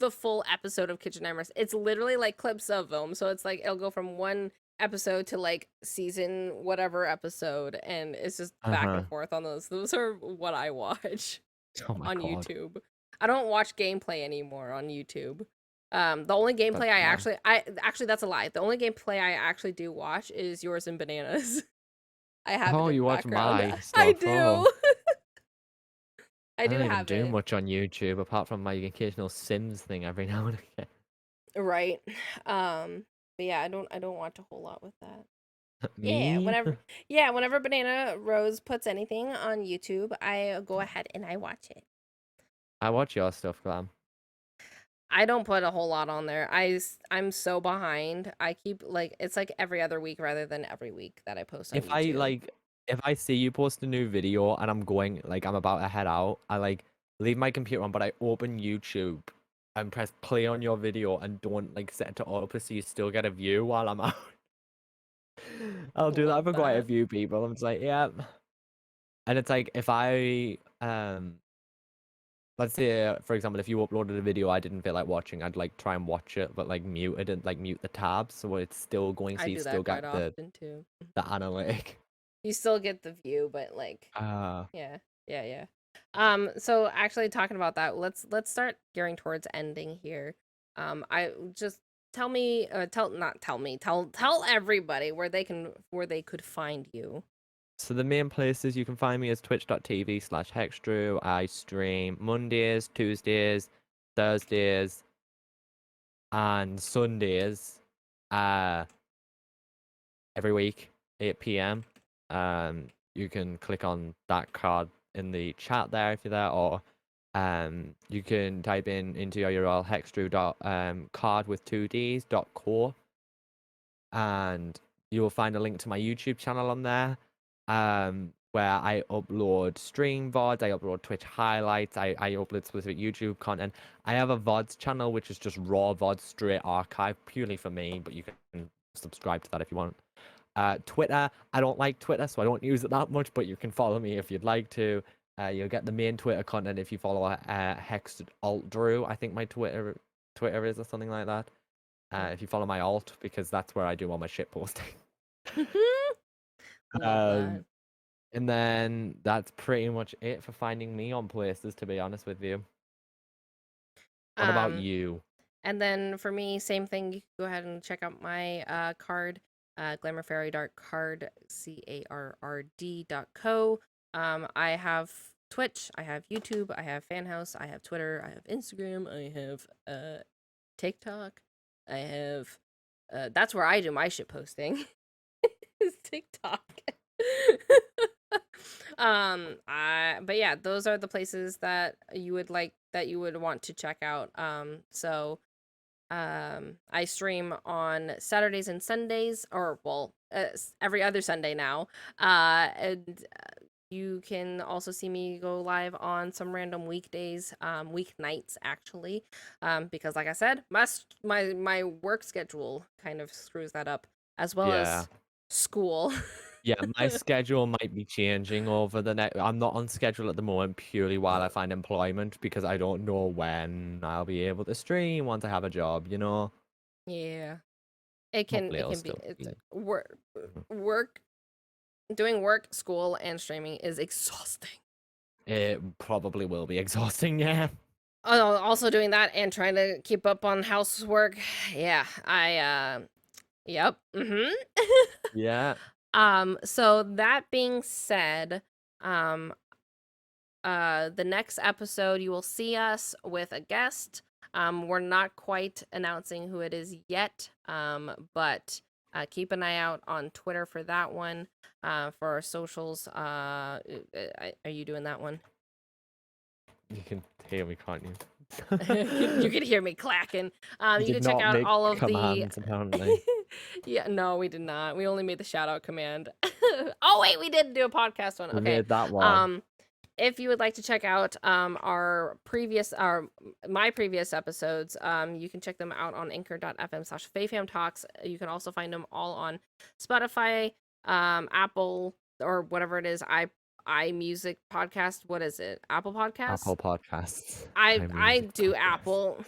Speaker 1: the full episode of kitchen nightmares. It's literally like clips of them. So it's like it'll go from one episode to like season whatever episode, and it's just back
Speaker 2: uh-huh.
Speaker 1: and forth on those. Those are what I watch
Speaker 2: Oh my
Speaker 1: on
Speaker 2: God.
Speaker 1: YouTube. I don't watch gameplay anymore on YouTube. The only gameplay
Speaker 2: That's
Speaker 1: I
Speaker 2: fair.
Speaker 1: actually that's a lie. The only gameplay I actually do watch is yours and bananas. I have it
Speaker 2: Oh,
Speaker 1: in the
Speaker 2: you watch
Speaker 1: background.
Speaker 2: my
Speaker 1: I
Speaker 2: stuff.
Speaker 1: do.
Speaker 2: Oh,
Speaker 1: I
Speaker 2: I
Speaker 1: do
Speaker 2: don't even
Speaker 1: have
Speaker 2: do
Speaker 1: it.
Speaker 2: much on YouTube apart from my occasional Sims thing every now and again.
Speaker 1: Right. But yeah, I don't watch a whole lot with that. Yeah,
Speaker 2: Me?
Speaker 1: whenever Banana Rose puts anything on YouTube, I go ahead and I watch it.
Speaker 2: I watch your stuff, Glam.
Speaker 1: I don't put a whole lot on there. I'm so behind. I keep like it's like every other week rather than every week that I post on
Speaker 2: If I
Speaker 1: YouTube.
Speaker 2: like, if I see you post a new video and I'm going, like, I'm about to head out, I like leave my computer on, but I open YouTube and press play on your video and don't like set it to autoplay so you still get a view while I'm out. I'll do that
Speaker 1: Love
Speaker 2: for quite a
Speaker 1: that.
Speaker 2: few people. I'm just like, yeah. And it's like if I let's say for example if you uploaded a video I didn't feel like watching, I'd like try and watch it but like mute it and like mute the tabs so it's still going so
Speaker 1: I
Speaker 2: you
Speaker 1: do
Speaker 2: still
Speaker 1: that quite
Speaker 2: get the
Speaker 1: often too.
Speaker 2: analytic.
Speaker 1: You still get the view, but like
Speaker 2: Uh
Speaker 1: yeah. Yeah, yeah. So actually talking about that, let's start gearing towards ending here. I just tell me tell not tell me, tell everybody where they could find you.
Speaker 2: so the main places you can find me is twitch.tv/Hexdrew. I stream Mondays, Tuesdays, Thursdays, and Sundays. Uh every week, 8 p.m. You can click on that card in the chat there if you're there, or you can type into your URL hexdrew dot card with 2ds dot core, and you'll find a link to my YouTube channel on there, where I upload stream VODs, I upload Twitch highlights, I upload specific YouTube content. I have a VODs channel which is just raw VODs straight archive purely for me, but you can subscribe to that if you want. Twitter, I don't like Twitter, so I don't use it that much, but you can follow me if you'd like to. You'll get the main Twitter content if you follow Hexdrew. I think my Twitter is or something like that. If you follow my alt, because that's where I do all my shit posting.
Speaker 1: Love that.
Speaker 2: um, and then that's pretty much it for finding me on places, to be honest with you. What about
Speaker 1: Um
Speaker 2: you?
Speaker 1: And then for me, same thing. You can go ahead and check out my card, GlamourFaerie.card, CARRD.co. I have Twitch, I have YouTube, I have Fanhouse, I have Twitter, I have Instagram, I have TikTok, I have. That's where I do my shit posting. Is TikTok. But yeah, those are the places that you would want to check out. I stream on Saturdays and Sundays, or well, every other Sunday now. And You can also see me go live on some random weekdays, weeknights actually, because like I said, my work schedule kind of screws that up, as well
Speaker 2: Yeah.
Speaker 1: as school.
Speaker 2: Yeah, my schedule might be changing over the next. I'm not on schedule at the moment purely while I find employment because I don't know when I'll be able to stream once I have a job, you know?
Speaker 1: Yeah,
Speaker 2: Hopefully
Speaker 1: it
Speaker 2: it'll
Speaker 1: can be
Speaker 2: still
Speaker 1: it's
Speaker 2: be.
Speaker 1: work doing work, school, and streaming is exhausting.
Speaker 2: It probably will be exhausting, yeah.
Speaker 1: Oh, also doing that and trying to keep up on housework. Yeah, yep.
Speaker 2: Yeah.
Speaker 1: So that being said, um the next episode you will see us with a guest. We're not quite announcing who it is yet, but keep an eye out on Twitter for that one. For our socials, are you doing that one?
Speaker 2: You can hear me, can't you?
Speaker 1: You can hear me clacking.
Speaker 2: You
Speaker 1: You
Speaker 2: did
Speaker 1: can check
Speaker 2: not
Speaker 1: out
Speaker 2: make
Speaker 1: all of the.
Speaker 2: commands, apparently.
Speaker 1: Yeah, no, we did not. We only made the shout out command. Oh wait, we did do a podcast one.
Speaker 2: We
Speaker 1: Okay.
Speaker 2: made that one.
Speaker 1: Um, if you would like to check out our my previous episodes, you can check them out on anchor.fm/fayfamtalks. You can also find them all on Spotify, Apple, or whatever it is, iMusic podcast. What is it? Apple Podcasts?
Speaker 2: Apple Podcasts.
Speaker 1: I
Speaker 2: iMusic
Speaker 1: do
Speaker 2: Podcast.
Speaker 1: Apple.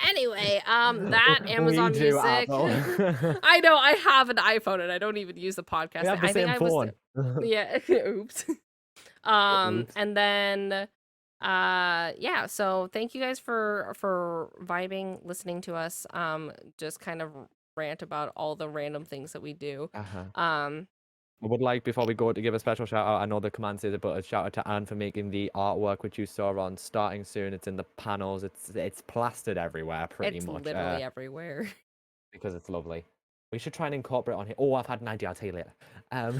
Speaker 1: Anyway, that
Speaker 2: We
Speaker 1: Amazon
Speaker 2: do
Speaker 1: Music.
Speaker 2: Apple.
Speaker 1: I know I have an iPhone and I don't even use the
Speaker 2: We
Speaker 1: podcast thing.
Speaker 2: have the
Speaker 1: I think
Speaker 2: same
Speaker 1: I was
Speaker 2: phone.
Speaker 1: yeah, oops.
Speaker 2: Oops.
Speaker 1: And then yeah, so thank you guys for vibing, listening to us just kind of rant about all the random things that we do.
Speaker 2: Uh-huh.
Speaker 1: Um
Speaker 2: I would like, before we go, to give a special shout out. I know the command says it, but a shout out to Anne for making the artwork, which you saw on Starting Soon. It's in the panels. It's plastered everywhere, pretty
Speaker 1: it's
Speaker 2: much,
Speaker 1: literally everywhere.
Speaker 2: because it's lovely. We should try and incorporate on here. Oh, I've had an idea. I'll tell you later. I've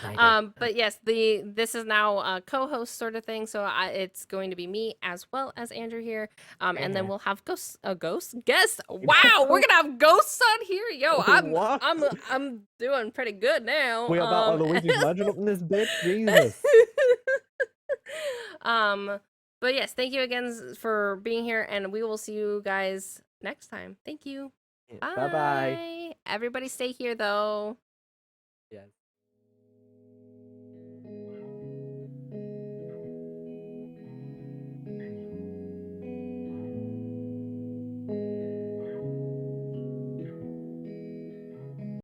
Speaker 2: had an idea.
Speaker 1: But yes, this is now a co-host sort of thing, so it's going to be me as well as Andrew here. And then we'll have a ghost guest. Wow, we're gonna have ghosts on here. Yo,
Speaker 2: What?
Speaker 1: I'm doing pretty good now.
Speaker 2: We have that Luigi's Mansion up in this bitch. Jesus.
Speaker 1: But yes, thank you again for being here, and we will see you guys next time. Thank you.
Speaker 2: Bye bye.
Speaker 1: Bye. Everybody stay here though.
Speaker 2: Yes.